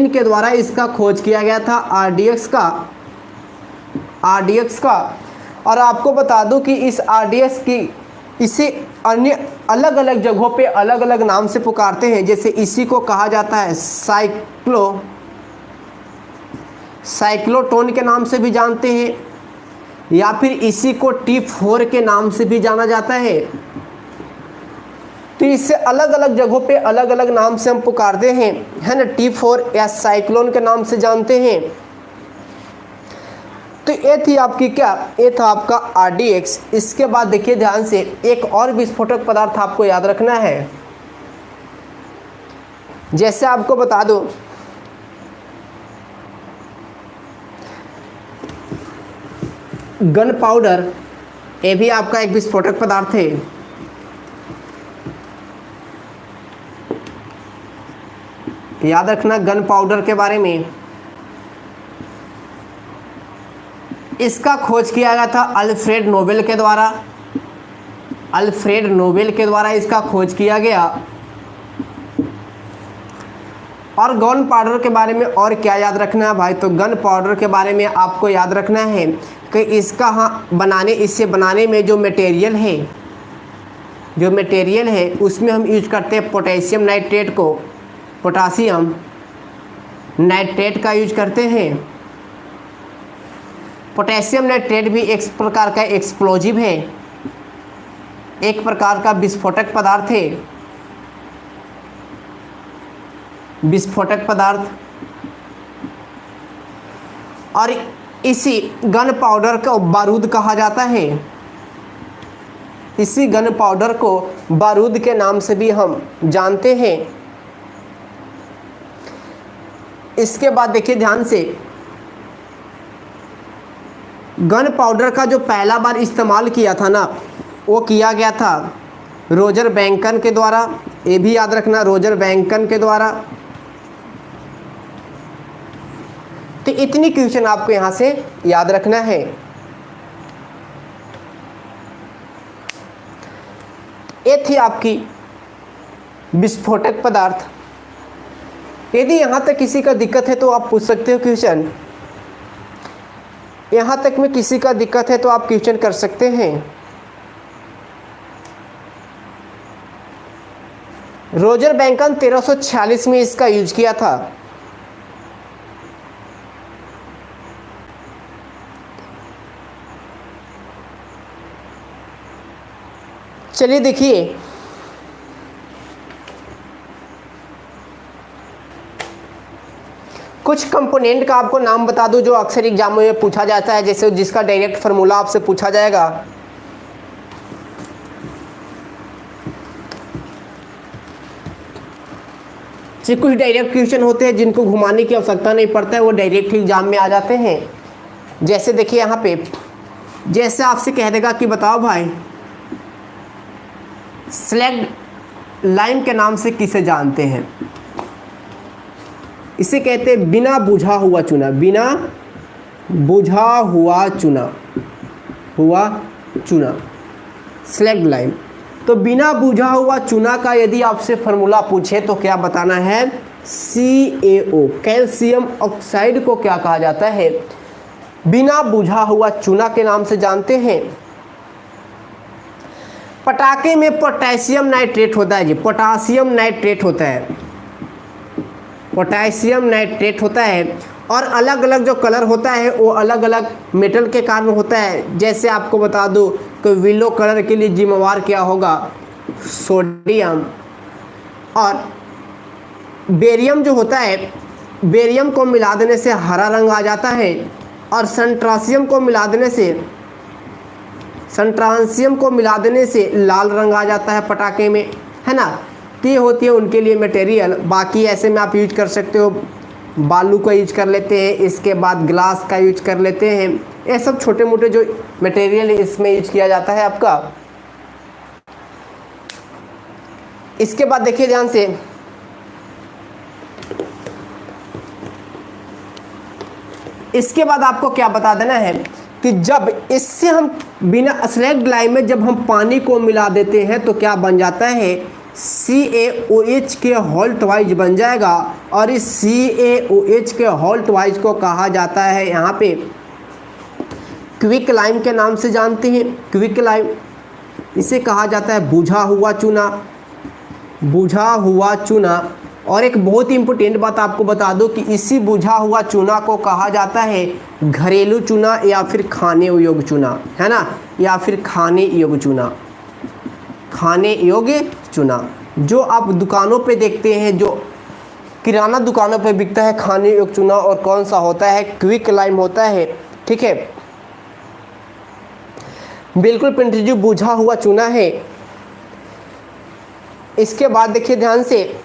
के द्वारा इसका खोज किया गया था RDX का। और आपको बता दूं कि इस RDX की इसे अन्य अलग अलग जगहों पे अलग अलग नाम से पुकारते हैं। जैसे इसी को कहा जाता है साइक्लोटोन के नाम से भी जानते हैं, या फिर इसी को T4 के नाम से भी जाना जाता है। तो इससे अलग अलग जगहों पे अलग अलग नाम से हम पुकारते हैं, है ना। T4 या साइक्लोन के नाम से जानते हैं। तो ये थी आपकी क्या, ये था आपका RDX। इसके बाद देखिए ध्यान से, एक और विस्फोटक पदार्थ आपको याद रखना है। जैसे आपको बता दूं, गन पाउडर, ये भी आपका एक विस्फोटक पदार्थ है। याद रखना गन पाउडर के बारे में। इसका खोज किया गया था अल्फ्रेड नोबेल के द्वारा इसका खोज किया गया। और गन पाउडर के बारे में और क्या याद रखना है भाई, तो गन पाउडर के बारे में आपको याद रखना है कि इसका इसे बनाने में जो मटेरियल है उसमें हम यूज करते हैं पोटेशियम नाइट्रेट को, पोटासियम नाइट्रेट का यूज करते हैं। पोटेशियम नाइट्रेट भी एक प्रकार का एक्सप्लोजिव है, एक प्रकार का विस्फोटक पदार्थ है, विस्फोटक पदार्थ। और इसी गन पाउडर को बारूद कहा जाता है, इसी गन पाउडर को बारूद के नाम से भी हम जानते हैं। इसके बाद देखिए ध्यान से, गन पाउडर का जो पहला बार इस्तेमाल किया था ना, वो किया गया था रोजर बैंकन के द्वारा। ये भी याद रखना, रोजर बैंकन के द्वारा। तो इतनी क्वेश्चन आपको यहां से याद रखना है। ये थी आपकी विस्फोटक पदार्थ। यदि यहां तक किसी का दिक्कत है तो आप पूछ सकते हो क्वेश्चन, यहां तक में किसी का दिक्कत है तो आप क्वेश्चन कर सकते हैं। रोजर बैंकन 1346 में इसका यूज किया था। चलिए देखिए, कुछ कंपोनेंट का आपको नाम बता दूं जो अक्सर एग्जाम में पूछा जाता है, जैसे जिसका डायरेक्ट फार्मूला आपसे पूछा जाएगा। कुछ डायरेक्ट क्वेश्चन होते हैं जिनको घुमाने की आवश्यकता नहीं पड़ता है, वो डायरेक्ट एग्जाम में आ जाते हैं। जैसे देखिए यहाँ पे, जैसे आपसे कह देगा कि बताओ भाई स्लैग्ड लाइम के नाम से किसे जानते हैं? इसे कहते हैं बिना बुझा हुआ चूना, बिना बुझा हुआ चूना, स्लैग्ड लाइम। तो बिना बुझा हुआ चूना का यदि आपसे फार्मूला पूछे तो क्या बताना है? CaO, कैल्शियम ऑक्साइड को क्या कहा जाता है? बिना बुझा हुआ चूना के नाम से जानते हैं। पटाखे में पोटेशियम नाइट्रेट होता है जी, पोटासियम नाइट्रेट होता है, पोटेशियम नाइट्रेट होता है। और अलग अलग जो कलर होता है वो अलग अलग मेटल के कारण होता है। जैसे आपको बता दूं कि विलो कलर के लिए जिम्मेवार क्या होगा? सोडियम। और बेरियम जो होता है, बेरियम को मिला देने से हरा रंग आ जाता है, और संट्रासियम को मिला देने से लाल रंग आ जाता है पटाखे में, है ना। तो ये होती है उनके लिए मटेरियल। बाकी ऐसे में आप यूज कर सकते हो, बालू का यूज कर लेते हैं, इसके बाद ग्लास का यूज कर लेते हैं। ये सब छोटे मोटे जो मटेरियल इसमें यूज किया जाता है आपका। इसके बाद देखिए ध्यान से, इसके बाद आपको क्या बता देना है कि जब इससे हम बिना स्लैग्ड लाइम में जब हम पानी को मिला देते हैं तो क्या बन जाता है? CaOH के होल्ट वाइज बन जाएगा। और इस CaOH के होल्ट वाइज को कहा जाता है यहाँ पे क्विक लाइम के नाम से जानते हैं। क्विक लाइम, इसे कहा जाता है बुझा हुआ चूना, बुझा हुआ चूना। और एक बहुत ही इम्पोर्टेंट बात आपको बता दो कि इसी बुझा हुआ चूना को कहा जाता है घरेलू चूना या फिर खाने योग्य चूना, है ना, या फिर खाने योग्य चूना, खाने योग्य चूना। जो आप दुकानों पे देखते हैं, जो किराना दुकानों पे बिकता है खाने योग्य चूना, और कौन सा होता है? क्विक लाइम होता है। ठीक है, बिल्कुल पिंटू बुझा हुआ चूना है। इसके बाद देखिए ध्यान से,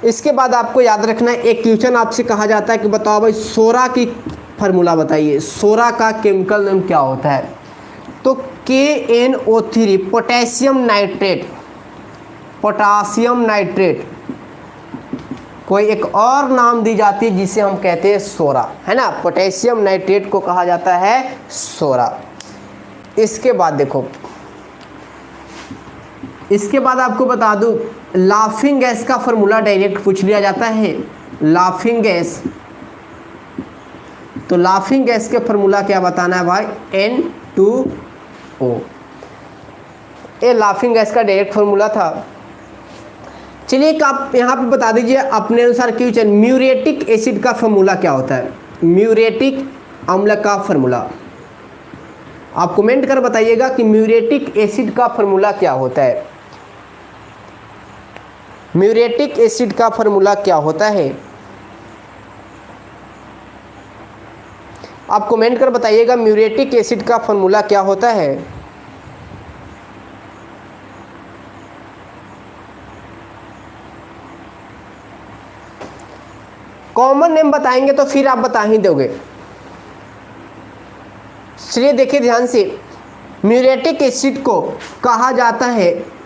इसके बाद आपको याद रखना है, एक क्वेश्चन आपसे कहा जाता है कि बताओ भाई सोरा की फार्मूला बताइए, सोरा का केमिकल नेम क्या होता है? तो KNO3, potassium nitrate, potassium nitrate. कोई एक और नाम दी जाती है जिसे हम कहते हैं सोरा, है ना। पोटेशियम नाइट्रेट को कहा जाता है सोरा। इसके बाद देखो, इसके बाद आपको बता दूं, लाफिंग गैस का फार्मूला डायरेक्ट पूछ लिया जाता है। लाफिंग गैस, तो लाफिंग गैस के फार्मूला क्या बताना है भाई? N2O। ये लाफिंग गैस का डायरेक्ट फार्मूला था। चलिए आप यहाँ पे बता दीजिए अपने अनुसार क्वेश्चन, म्यूरेटिक एसिड का फार्मूला क्या होता है? म्यूरेटिक अम्ल का फॉर्मूला। आप कमेंट कर बताइएगा कि म्यूरेटिक एसिड का फॉर्मूला क्या होता है। म्यूरेटिक एसिड का फॉर्मूला क्या होता है, आप कमेंट कर बताइएगा म्यूरेटिक एसिड का फॉर्मूला क्या होता है। कॉमन नेम बताएंगे तो फिर आप बता ही दोगे। चलिए देखिए ध्यान से, म्यूरेटिक एसिड को कहा जाता है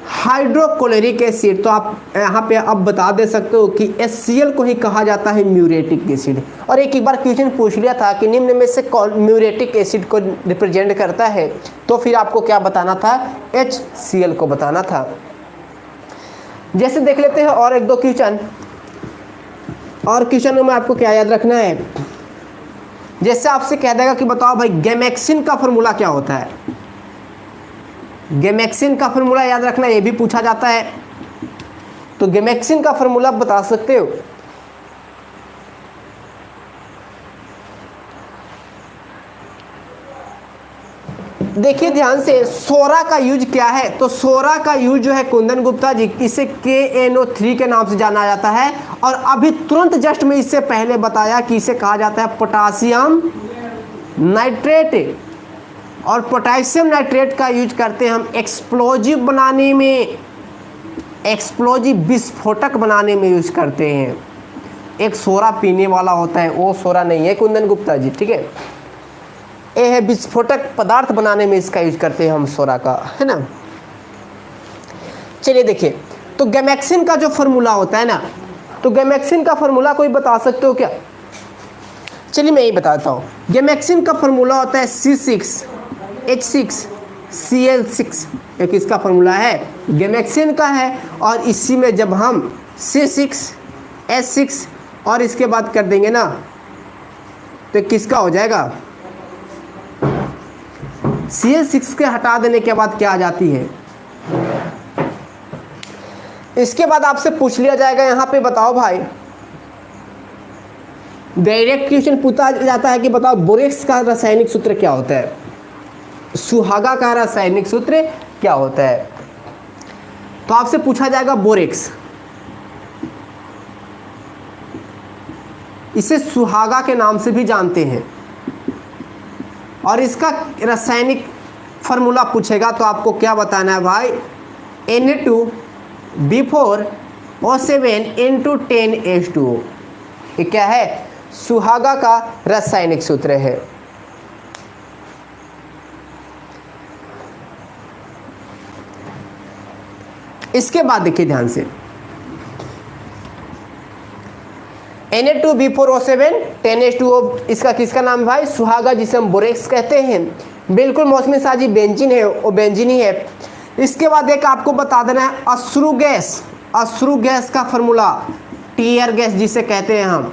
हाइड्रोक्लोरिक एसिड। तो आप यहाँ पे अब बता दे सकते हो कि HCl को ही कहा जाता है म्यूरेटिक एसिड। और एक बार क्वेश्चन पूछ लिया था कि निम्न में से कौन म्यूरेटिक एसिड को रिप्रेजेंट करता है, तो फिर आपको क्या बताना था, HCl को बताना था। जैसे देख लेते हैं और एक दो क्वेश्चन, और क्वेश्चन में आपको क्या याद रखना है। जैसे आपसे कह देगा कि बताओ भाई गैमेक्सिन का फॉर्मूला क्या होता है। गैमेक्सिन का फॉर्मूला याद रखना, ये भी पूछा जाता है। तो गैमेक्सिन का फॉर्मूला बता सकते हो। देखिए ध्यान से, सोरा का यूज क्या है। तो सोरा का यूज जो है कुंदन गुप्ता जी, इसे KNO3 के नाम से जाना जाता है। और अभी तुरंत जस्ट में इससे पहले बताया कि इसे कहा जाता है पोटासियम नाइट्रेट। और पोटेशियम नाइट्रेट का यूज करते हैं हम एक्सप्लोजिव बनाने में, एक्सप्लोजिव विस्फोटक बनाने में यूज करते हैं। एक सोरा पीने वाला होता है, वो सोरा नहीं है कुंदन गुप्ता जी, ठीक है। ये है विस्फोटक पदार्थ बनाने में इसका यूज करते हैं हम सोरा का, है ना। चलिए देखिए, तो गैमेक्सिन का जो फॉर्मूला होता है ना, तो गैमेक्सिन का फॉर्मूला कोई बता सकते हो क्या। चलिए मैं यही बताता हूँ। गैमेक्सिन का फॉर्मूला होता है C6H6Cl6। एक इसका फॉर्मूला है, गैमेक्सिन का है। और इसी में जब हम C6H6 और इसके बाद कर देंगे ना, तो किसका हो जाएगा, Cl6 के हटा देने के बाद क्या आ जाती है। इसके बाद आपसे पूछ लिया जाएगा यहाँ पे, बताओ भाई, डायरेक्ट क्वेश्चन पूछा जाता है कि बताओ बोरेक्स का रासायनिक सूत्र क्या होता है, सुहागा का रासायनिक सूत्र क्या होता है। तो आपसे पूछा जाएगा बोरेक्स, इसे सुहागा के नाम से भी जानते हैं। और इसका रासायनिक फार्मूला पूछेगा तो आपको क्या बताना है भाई, Na2B4O7 ये क्या है, सुहागा का रासायनिक सूत्र है। इसके बाद देखिए ध्यान से, Na2B4O7 10H2O, इसका किसका नाम है भाई, सुहागा, जिसे हम बोरेक्स कहते हैं। बिल्कुल मौसमी साजी बेंजीन है, वो बेंजीन ही है। इसके बाद एक आपको बता देना है अश्रु गैस, अश्रु गैस का फॉर्मूला, टीयर गैस जिसे कहते हैं हम,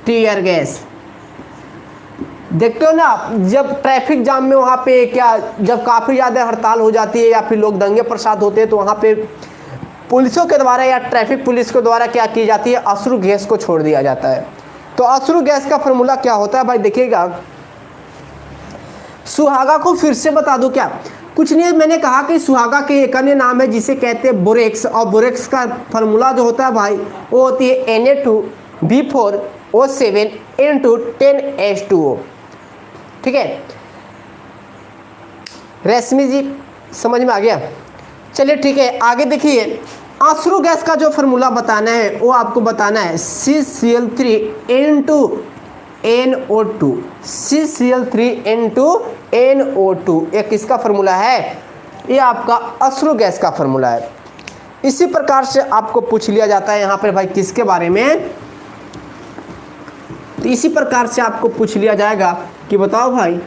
टीयर गैस। देखते हो ना, जब ट्रैफिक जाम में वहाँ पे क्या, जब काफ़ी ज़्यादा हड़ताल हो जाती है या फिर लोग दंगे प्रसाद होते हैं, तो वहाँ पे पुलिसों के द्वारा या ट्रैफिक पुलिस के द्वारा क्या की जाती है, अश्रु गैस को छोड़ दिया जाता है। तो अश्रु गैस का फॉर्मूला क्या होता है भाई, देखिएगा। सुहागा को फिर से बता दूं क्या, कुछ नहीं, मैंने कहा कि सुहागा के एक अन्य नाम है जिसे कहते हैं बोरेक्स। और बोरेक्स का फॉर्मूला जो होता है भाई, वो होती है Na2B4O7 10H2O, ठीक है। रेशमी जी समझ में आ गया। चलिए ठीक है, आगे देखिए, अश्रु गैस का जो फार्मूला बताना है वो आपको बताना है CCl3N2NO2, CCl3N2NO2 एक किसका फार्मूला है, ये आपका अश्रु गैस का फार्मूला है। इसी प्रकार से आपको पूछ लिया जाता है यहाँ पर भाई किसके बारे में, तो इसी प्रकार से आपको पूछ लिया जाएगा कि बताओ भाई,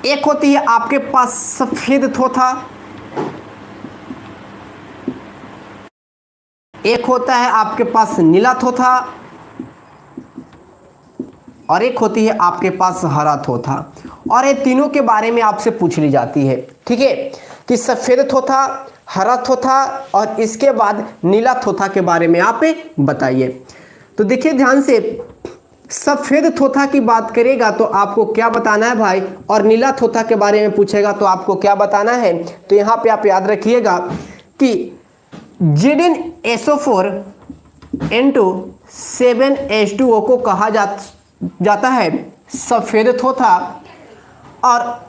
एक होती है आपके पास सफेद थोथा, एक होता है आपके पास नीला थोथा, और एक होती है आपके पास हरा थोथा। और ये तीनों के बारे में आपसे पूछ ली जाती है। ठीक है, कि सफ़ेद थोथा, हरा थोथा और इसके बाद नीला थोथा के बारे में आप बताइए। तो देखिए ध्यान से, सफ़ेद थोथा की बात करेगा तो आपको क्या बताना है भाई, और नीला थोथा के बारे में पूछेगा तो आपको क्या बताना है। तो यहाँ पे आप याद रखिएगा कि ZnSO4 इंटू 7H2O को कहा जाता है सफ़ेद थोथा, और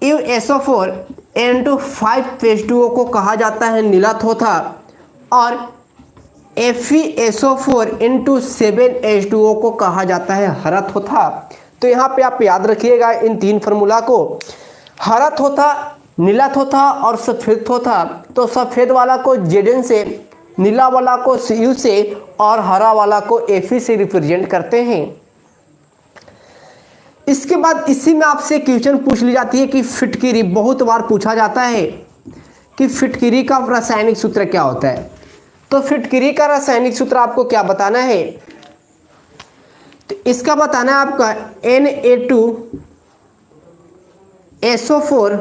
CuSO4 इंटू 5H2O को कहा जाता है नीला थोथा, और FeSO4 इंटू 7H2O को कहा जाता है हरा थोथा। तो यहाँ पे आप याद रखिएगा इन तीन फार्मूला को, हरा थोथा, नीला थोथा और सफ़ेद थोथा। तो सफ़ेद वाला को Zn से, नीला वाला को Cu से और हरा वाला को Fe से रिप्रेजेंट करते हैं। इसके बाद इसी में आपसे क्वेश्चन पूछ ली जाती है कि फिटकिरी, बहुत बार पूछा जाता है कि फिटकिरी का रासायनिक सूत्र क्या होता है। तो फिटकिरी का रासायनिक सूत्र आपको क्या बताना है, तो इसका बताना है आपका Na2SO4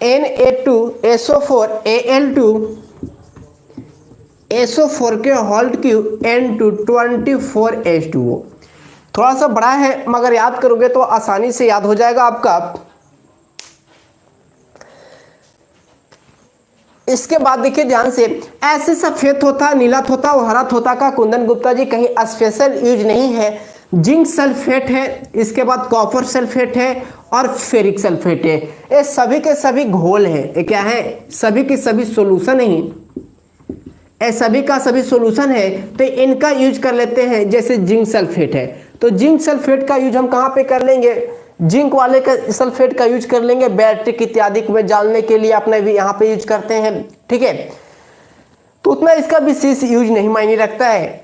Na2SO4 के होल्ड क्यूब N224H2O। थोड़ा सा बड़ा है मगर याद करोगे तो आसानी से याद हो जाएगा आपका। इसके बाद देखिए ध्यान से, ऐसे सफ़ेद थोथा, नीला थोथा और हरा थोथा का कुंदन गुप्ता जी कहीं स्पेशल यूज नहीं है। जिंक सल्फेट है, इसके बाद कॉपर सल्फेट है और फेरिक सल्फेट है। ये सभी के सभी घोल हैं, ये क्या है, सभी के सभी सॉल्यूशन ही, ये सभी का सभी सॉल्यूशन है। तो इनका यूज कर लेते हैं, जैसे जिंक सल्फेट है तो जिंक सल्फेट का यूज हम कहाँ पे कर लेंगे, जिंक वाले का सल्फेट का यूज कर लेंगे बैटरी इत्यादि में डालने के लिए, अपने भी यहाँ पे यूज करते हैं। ठीक है, तो उतना इसका विशेष यूज नहीं मायने रखता है।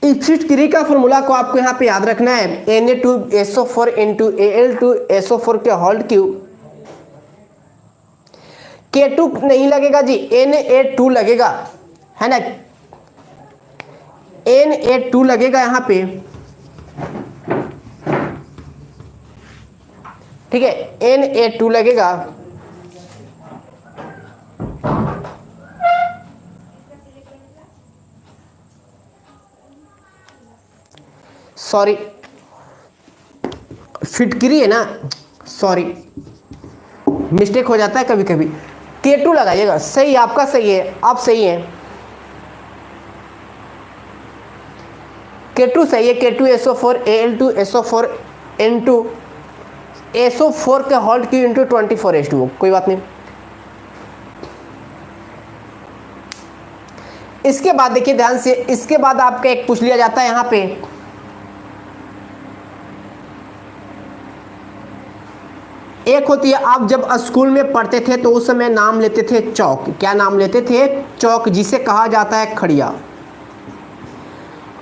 फिटकिरी का फॉर्मूला को आपको यहाँ पे याद रखना है, Na2SO4 इंटू Al2SO4 के होल्ड क्यूब, K2 नहीं लगेगा जी, Na2 लगेगा, है ना, Na2 लगेगा यहाँ पे। ठीक है, Na2 लगेगा, सॉरी फिटकिरी है ना, सॉरी मिस्टेक हो जाता है कभी कभी, K2 लगाइएगा। सही, आपका सही है, आप सही हैं, K2 सही है, K2SO4 Al2SO4 इंटू SO4 का होल्ड क्यूब इंटू 24H2O, कोई बात नहीं। इसके बाद देखिए ध्यान से, इसके बाद आपका एक पूछ लिया जाता है यहाँ पे, एक होती है, आप जब स्कूल में पढ़ते थे तो उस समय नाम लेते थे चौक, क्या नाम लेते थे, चौक, जिसे कहा जाता है खड़िया।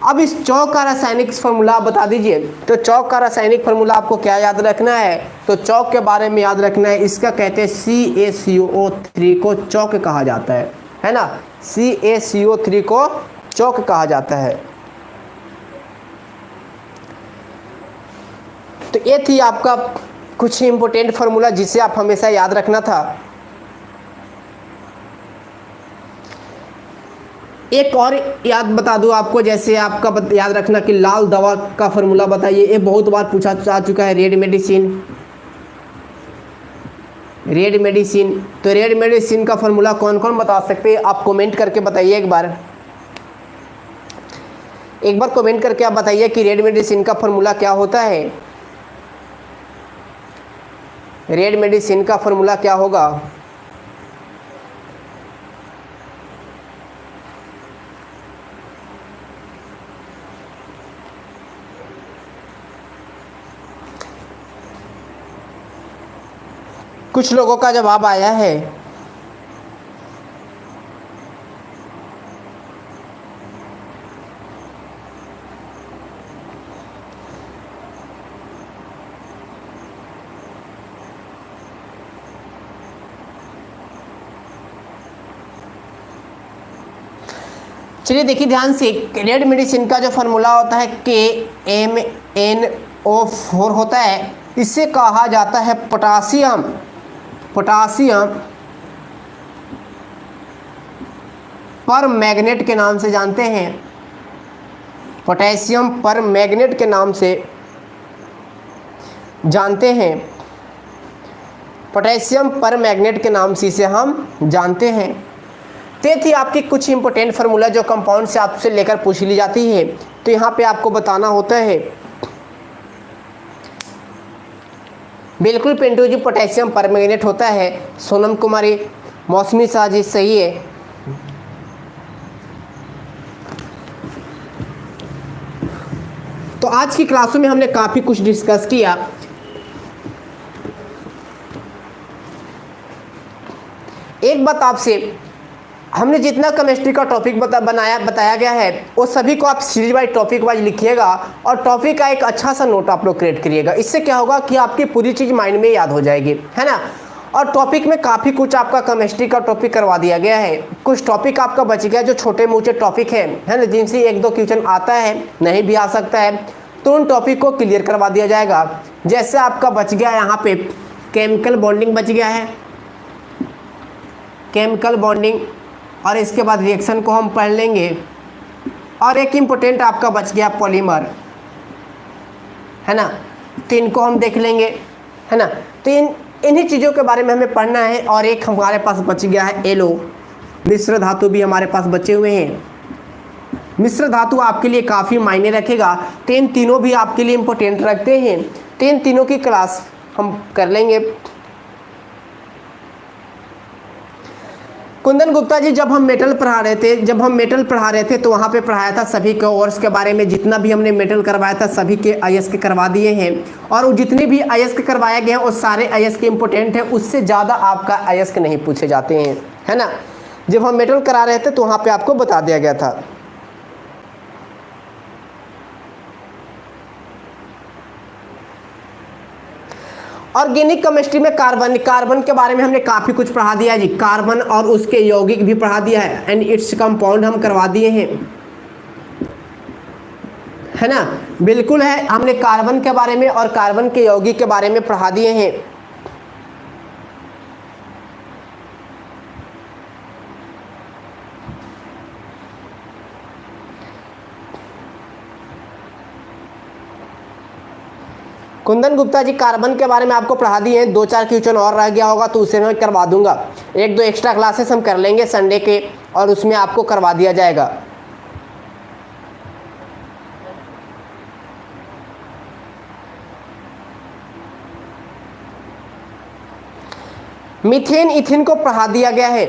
अब इस चौक का रासायनिक फार्मूला बता दीजिए। तो चौक का रासायनिक फार्मूला आपको क्या याद रखना है, तो चौक के बारे में याद रखना है, इसका कहते हैं CaCO3 को चौक कहा जाता है ना, CaCO3 को चौक कहा जाता है। तो ये थी आपका कुछ इंपॉर्टेंट फार्मूला जिसे आप हमेशा याद रखना था। एक और याद बता दूं आपको, जैसे आपका याद रखना कि लाल दवा का फार्मूला बताइए, ये बहुत बार पूछा जा चुका है। रेड मेडिसिन, रेड मेडिसिन, तो रेड मेडिसिन का फार्मूला कौन कौन बता सकते हैं, आप कमेंट करके बताइए। एक बार कमेंट करके आप बताइए कि रेड मेडिसिन का फार्मूला क्या होता है, रेड मेडिसिन का फार्मूला क्या होगा। कुछ लोगों का जवाब आया है, चलिए देखिए ध्यान से, रेड मेडिसिन का जो फार्मूला होता है KMNO4 होता है, इसे कहा जाता है पोटासियम। पोटासियम पर मैग्नेट के नाम से जानते हैं। पोटेशियम पर मैग्नेट के नाम से जानते हैं। पोटेशियम पर मैग्नेट के नाम से इसे हम जानते हैं। ये थी आपकी कुछ इंपॉर्टेंट फार्मूला जो कंपाउंड से आपसे लेकर पूछ ली जाती है। तो यहाँ पे आपको बताना होता है बिल्कुल पिंटू जी, पोटेशियम पर मैग्नेट होता है। सोनम कुमारी, मौसमी शाह जी सही है। तो आज की क्लासों में हमने काफ़ी कुछ डिस्कस किया। एक बात आपसे, हमने जितना केमिस्ट्री का टॉपिक बताया गया है वो सभी को आप सीरीज वाइज टॉपिक वाइज लिखिएगा और टॉपिक का एक अच्छा सा नोट आप लोग क्रिएट करिएगा। इससे क्या होगा कि आपकी पूरी चीज़ माइंड में याद हो जाएगी, है ना। और टॉपिक में काफ़ी कुछ आपका केमिस्ट्री का टॉपिक करवा दिया गया है। कुछ टॉपिक आपका बच गया जो छोटे मोटे टॉपिक है ना, जिनसे एक दो क्वेश्चन आता है, नहीं भी आ सकता है, तो उन टॉपिक को क्लियर करवा दिया जाएगा। जैसे आपका बच गया यहाँ पे केमिकल बॉन्डिंग बच गया है, केमिकल बॉन्डिंग, और इसके बाद रिएक्शन को हम पढ़ लेंगे। और एक इम्पोर्टेंट आपका बच गया पॉलीमर, है ना, तो इनको हम देख लेंगे, है ना। तो इन्हीं चीज़ों के बारे में हमें पढ़ना है। और एक हमारे पास बच गया है एलो, मिश्र धातु भी हमारे पास बचे हुए हैं। मिश्र धातु आपके लिए काफ़ी मायने रखेगा, तो इन तीनों भी आपके लिए इम्पोर्टेंट रखते हैं। तो इन तीनों की क्लास हम कर लेंगे। कुंदन गुप्ता जी, जब हम मेटल पढ़ा रहे थे तो वहाँ पे पढ़ाया था सभी के कोर्स के बारे में। जितना भी हमने मेटल करवाया था सभी के आईएस के करवा दिए हैं। और जितने भी आईएस के करवाए गए हैं वो सारे आईएस के इम्पोर्टेंट है, उससे ज़्यादा आपका आईएस के नहीं पूछे जाते हैं, है ना। जब हम मेटल करा रहे थे तो वहाँ पर आपको बता दिया गया था। ऑर्गेनिक केमिस्ट्री में कार्बन के बारे में हमने काफ़ी कुछ पढ़ा दिया है जी। कार्बन और उसके यौगिक भी पढ़ा दिया है, एंड इट्स कंपाउंड हम करवा दिए हैं, है ना। बिल्कुल है, हमने कार्बन के बारे में और कार्बन के यौगिक के बारे में पढ़ा दिए हैं। कुंदन गुप्ता जी, कार्बन के बारे में आपको पढ़ा दिए हैं। 2-4 क्वेश्चन और रह गया होगा तो उसे मैं करवा दूंगा। 1-2 एक्स्ट्रा क्लासेस हम कर लेंगे संडे के, और उसमें आपको करवा दिया जाएगा। मीथेन इथेन को पढ़ा दिया गया है।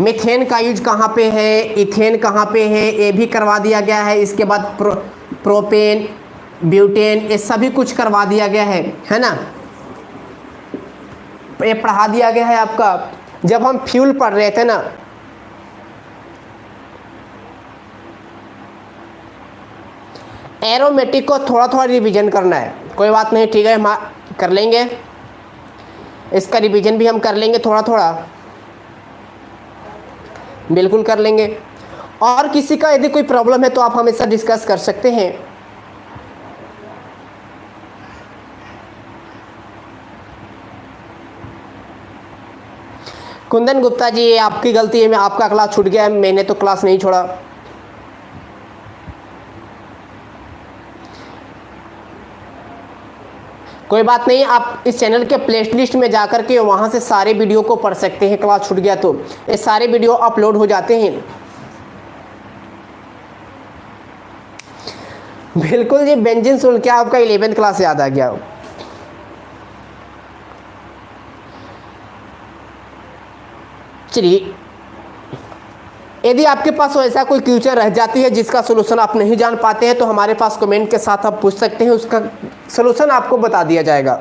मीथेन का यूज कहाँ पे है, इथेन कहाँ पे है, ये भी करवा दिया गया है। इसके बाद प्रोपेन, ब्यूटेन, ये सभी कुछ करवा दिया गया है ना। ये पढ़ा दिया गया है आपका जब हम फ्यूल पढ़ रहे थे ना। एरोमेटिक को थोड़ा थोड़ा रिवीजन करना है, कोई बात नहीं, ठीक है, हम कर लेंगे। इसका रिवीजन भी हम कर लेंगे थोड़ा थोड़ा, बिल्कुल कर लेंगे। और किसी का यदि कोई प्रॉब्लम है तो आप हमेशा डिस्कस कर सकते हैं। कुंदन गुप्ता जी, आपकी गलती है, मैं आपका क्लास छूट गया है, मैंने तो क्लास नहीं छोड़ा। कोई बात नहीं, आप इस चैनल के प्लेलिस्ट में जाकर के वहाँ से सारे वीडियो को पढ़ सकते हैं। क्लास छूट गया तो ये सारे वीडियो अपलोड हो जाते हैं। बिल्कुल जी, बेंजीन सुन के आपका 11th क्लास याद आ गया। चलिए, यदि आपके पास ऐसा कोई क्वेश्चन रह जाती है जिसका सोल्यूशन आप नहीं जान पाते हैं तो हमारे पास कमेंट के साथ आप पूछ सकते हैं, उसका सोल्यूशन आपको बता दिया जाएगा।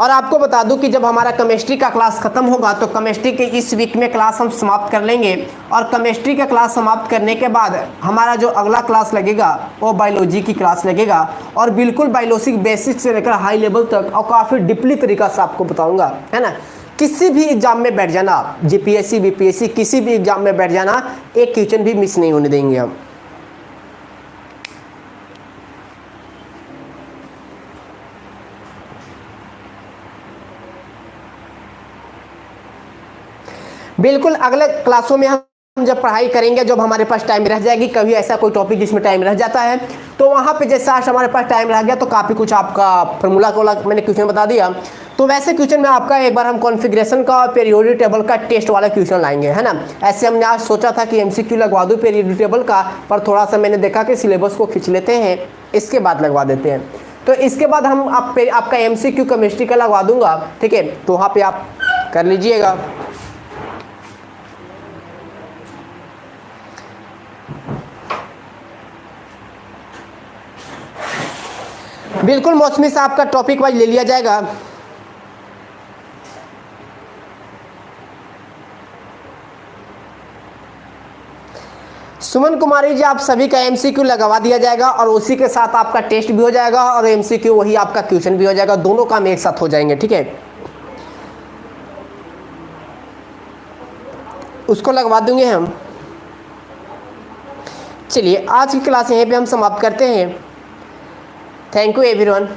और आपको बता दूं कि जब हमारा केमिस्ट्री का क्लास ख़त्म होगा तो केमिस्ट्री के इस वीक में क्लास हम समाप्त कर लेंगे। और केमिस्ट्री का क्लास समाप्त करने के बाद हमारा जो अगला क्लास लगेगा वो बायोलॉजी की क्लास लगेगा। और बिल्कुल बायोलॉजी बेसिक से लेकर हाई लेवल तक और काफ़ी डीपली तरीक़ा से आपको बताऊँगा, है ना। किसी भी एग्जाम में बैठ जाना आप, जीपीएससी बीपीएससी किसी भी एग्जाम में बैठ जाना, एक क्वेश्चन भी मिस नहीं होने देंगे हम। बिल्कुल अगले क्लासों में हम जब पढ़ाई करेंगे, जब हमारे पास टाइम रह जाएगी, कभी ऐसा कोई टॉपिक जिसमें टाइम रह जाता है तो वहाँ पे जैसे आज हमारे पास टाइम रह गया तो काफ़ी कुछ आपका फॉर्मूला को मैंने क्वेश्चन बता दिया, तो वैसे क्वेश्चन में आपका एक बार हम कॉन्फ़िगरेशन का और पीरियोडिक टेबल का टेस्ट वाला क्वेश्चन लाएंगे, है ना। ऐसे हमने आज सोचा था कि एमसीक्यू लगवा दूँ पीरियोडिक टेबल का, पर थोड़ा सा मैंने देखा कि सिलेबस को खींच लेते हैं, इसके बाद लगवा देते हैं। तो इसके बाद हम आपका एमसीक्यू केमिस्ट्री का लगवा दूंगा, ठीक है, तो वहाँ पे आप कर लीजिएगा। बिल्कुल मौसमी साहब का टॉपिक वाइज ले लिया जाएगा। सुमन कुमारी जी, आप सभी का एमसीक्यू लगवा दिया जाएगा और उसी के साथ आपका टेस्ट भी हो जाएगा और एमसीक्यू वही आपका क्वेश्चन भी हो जाएगा, दोनों काम एक साथ हो जाएंगे, ठीक है। उसको लगवा देंगे हम। चलिए आज की क्लास यहीं पे हम समाप्त करते हैं। Thank you everyone.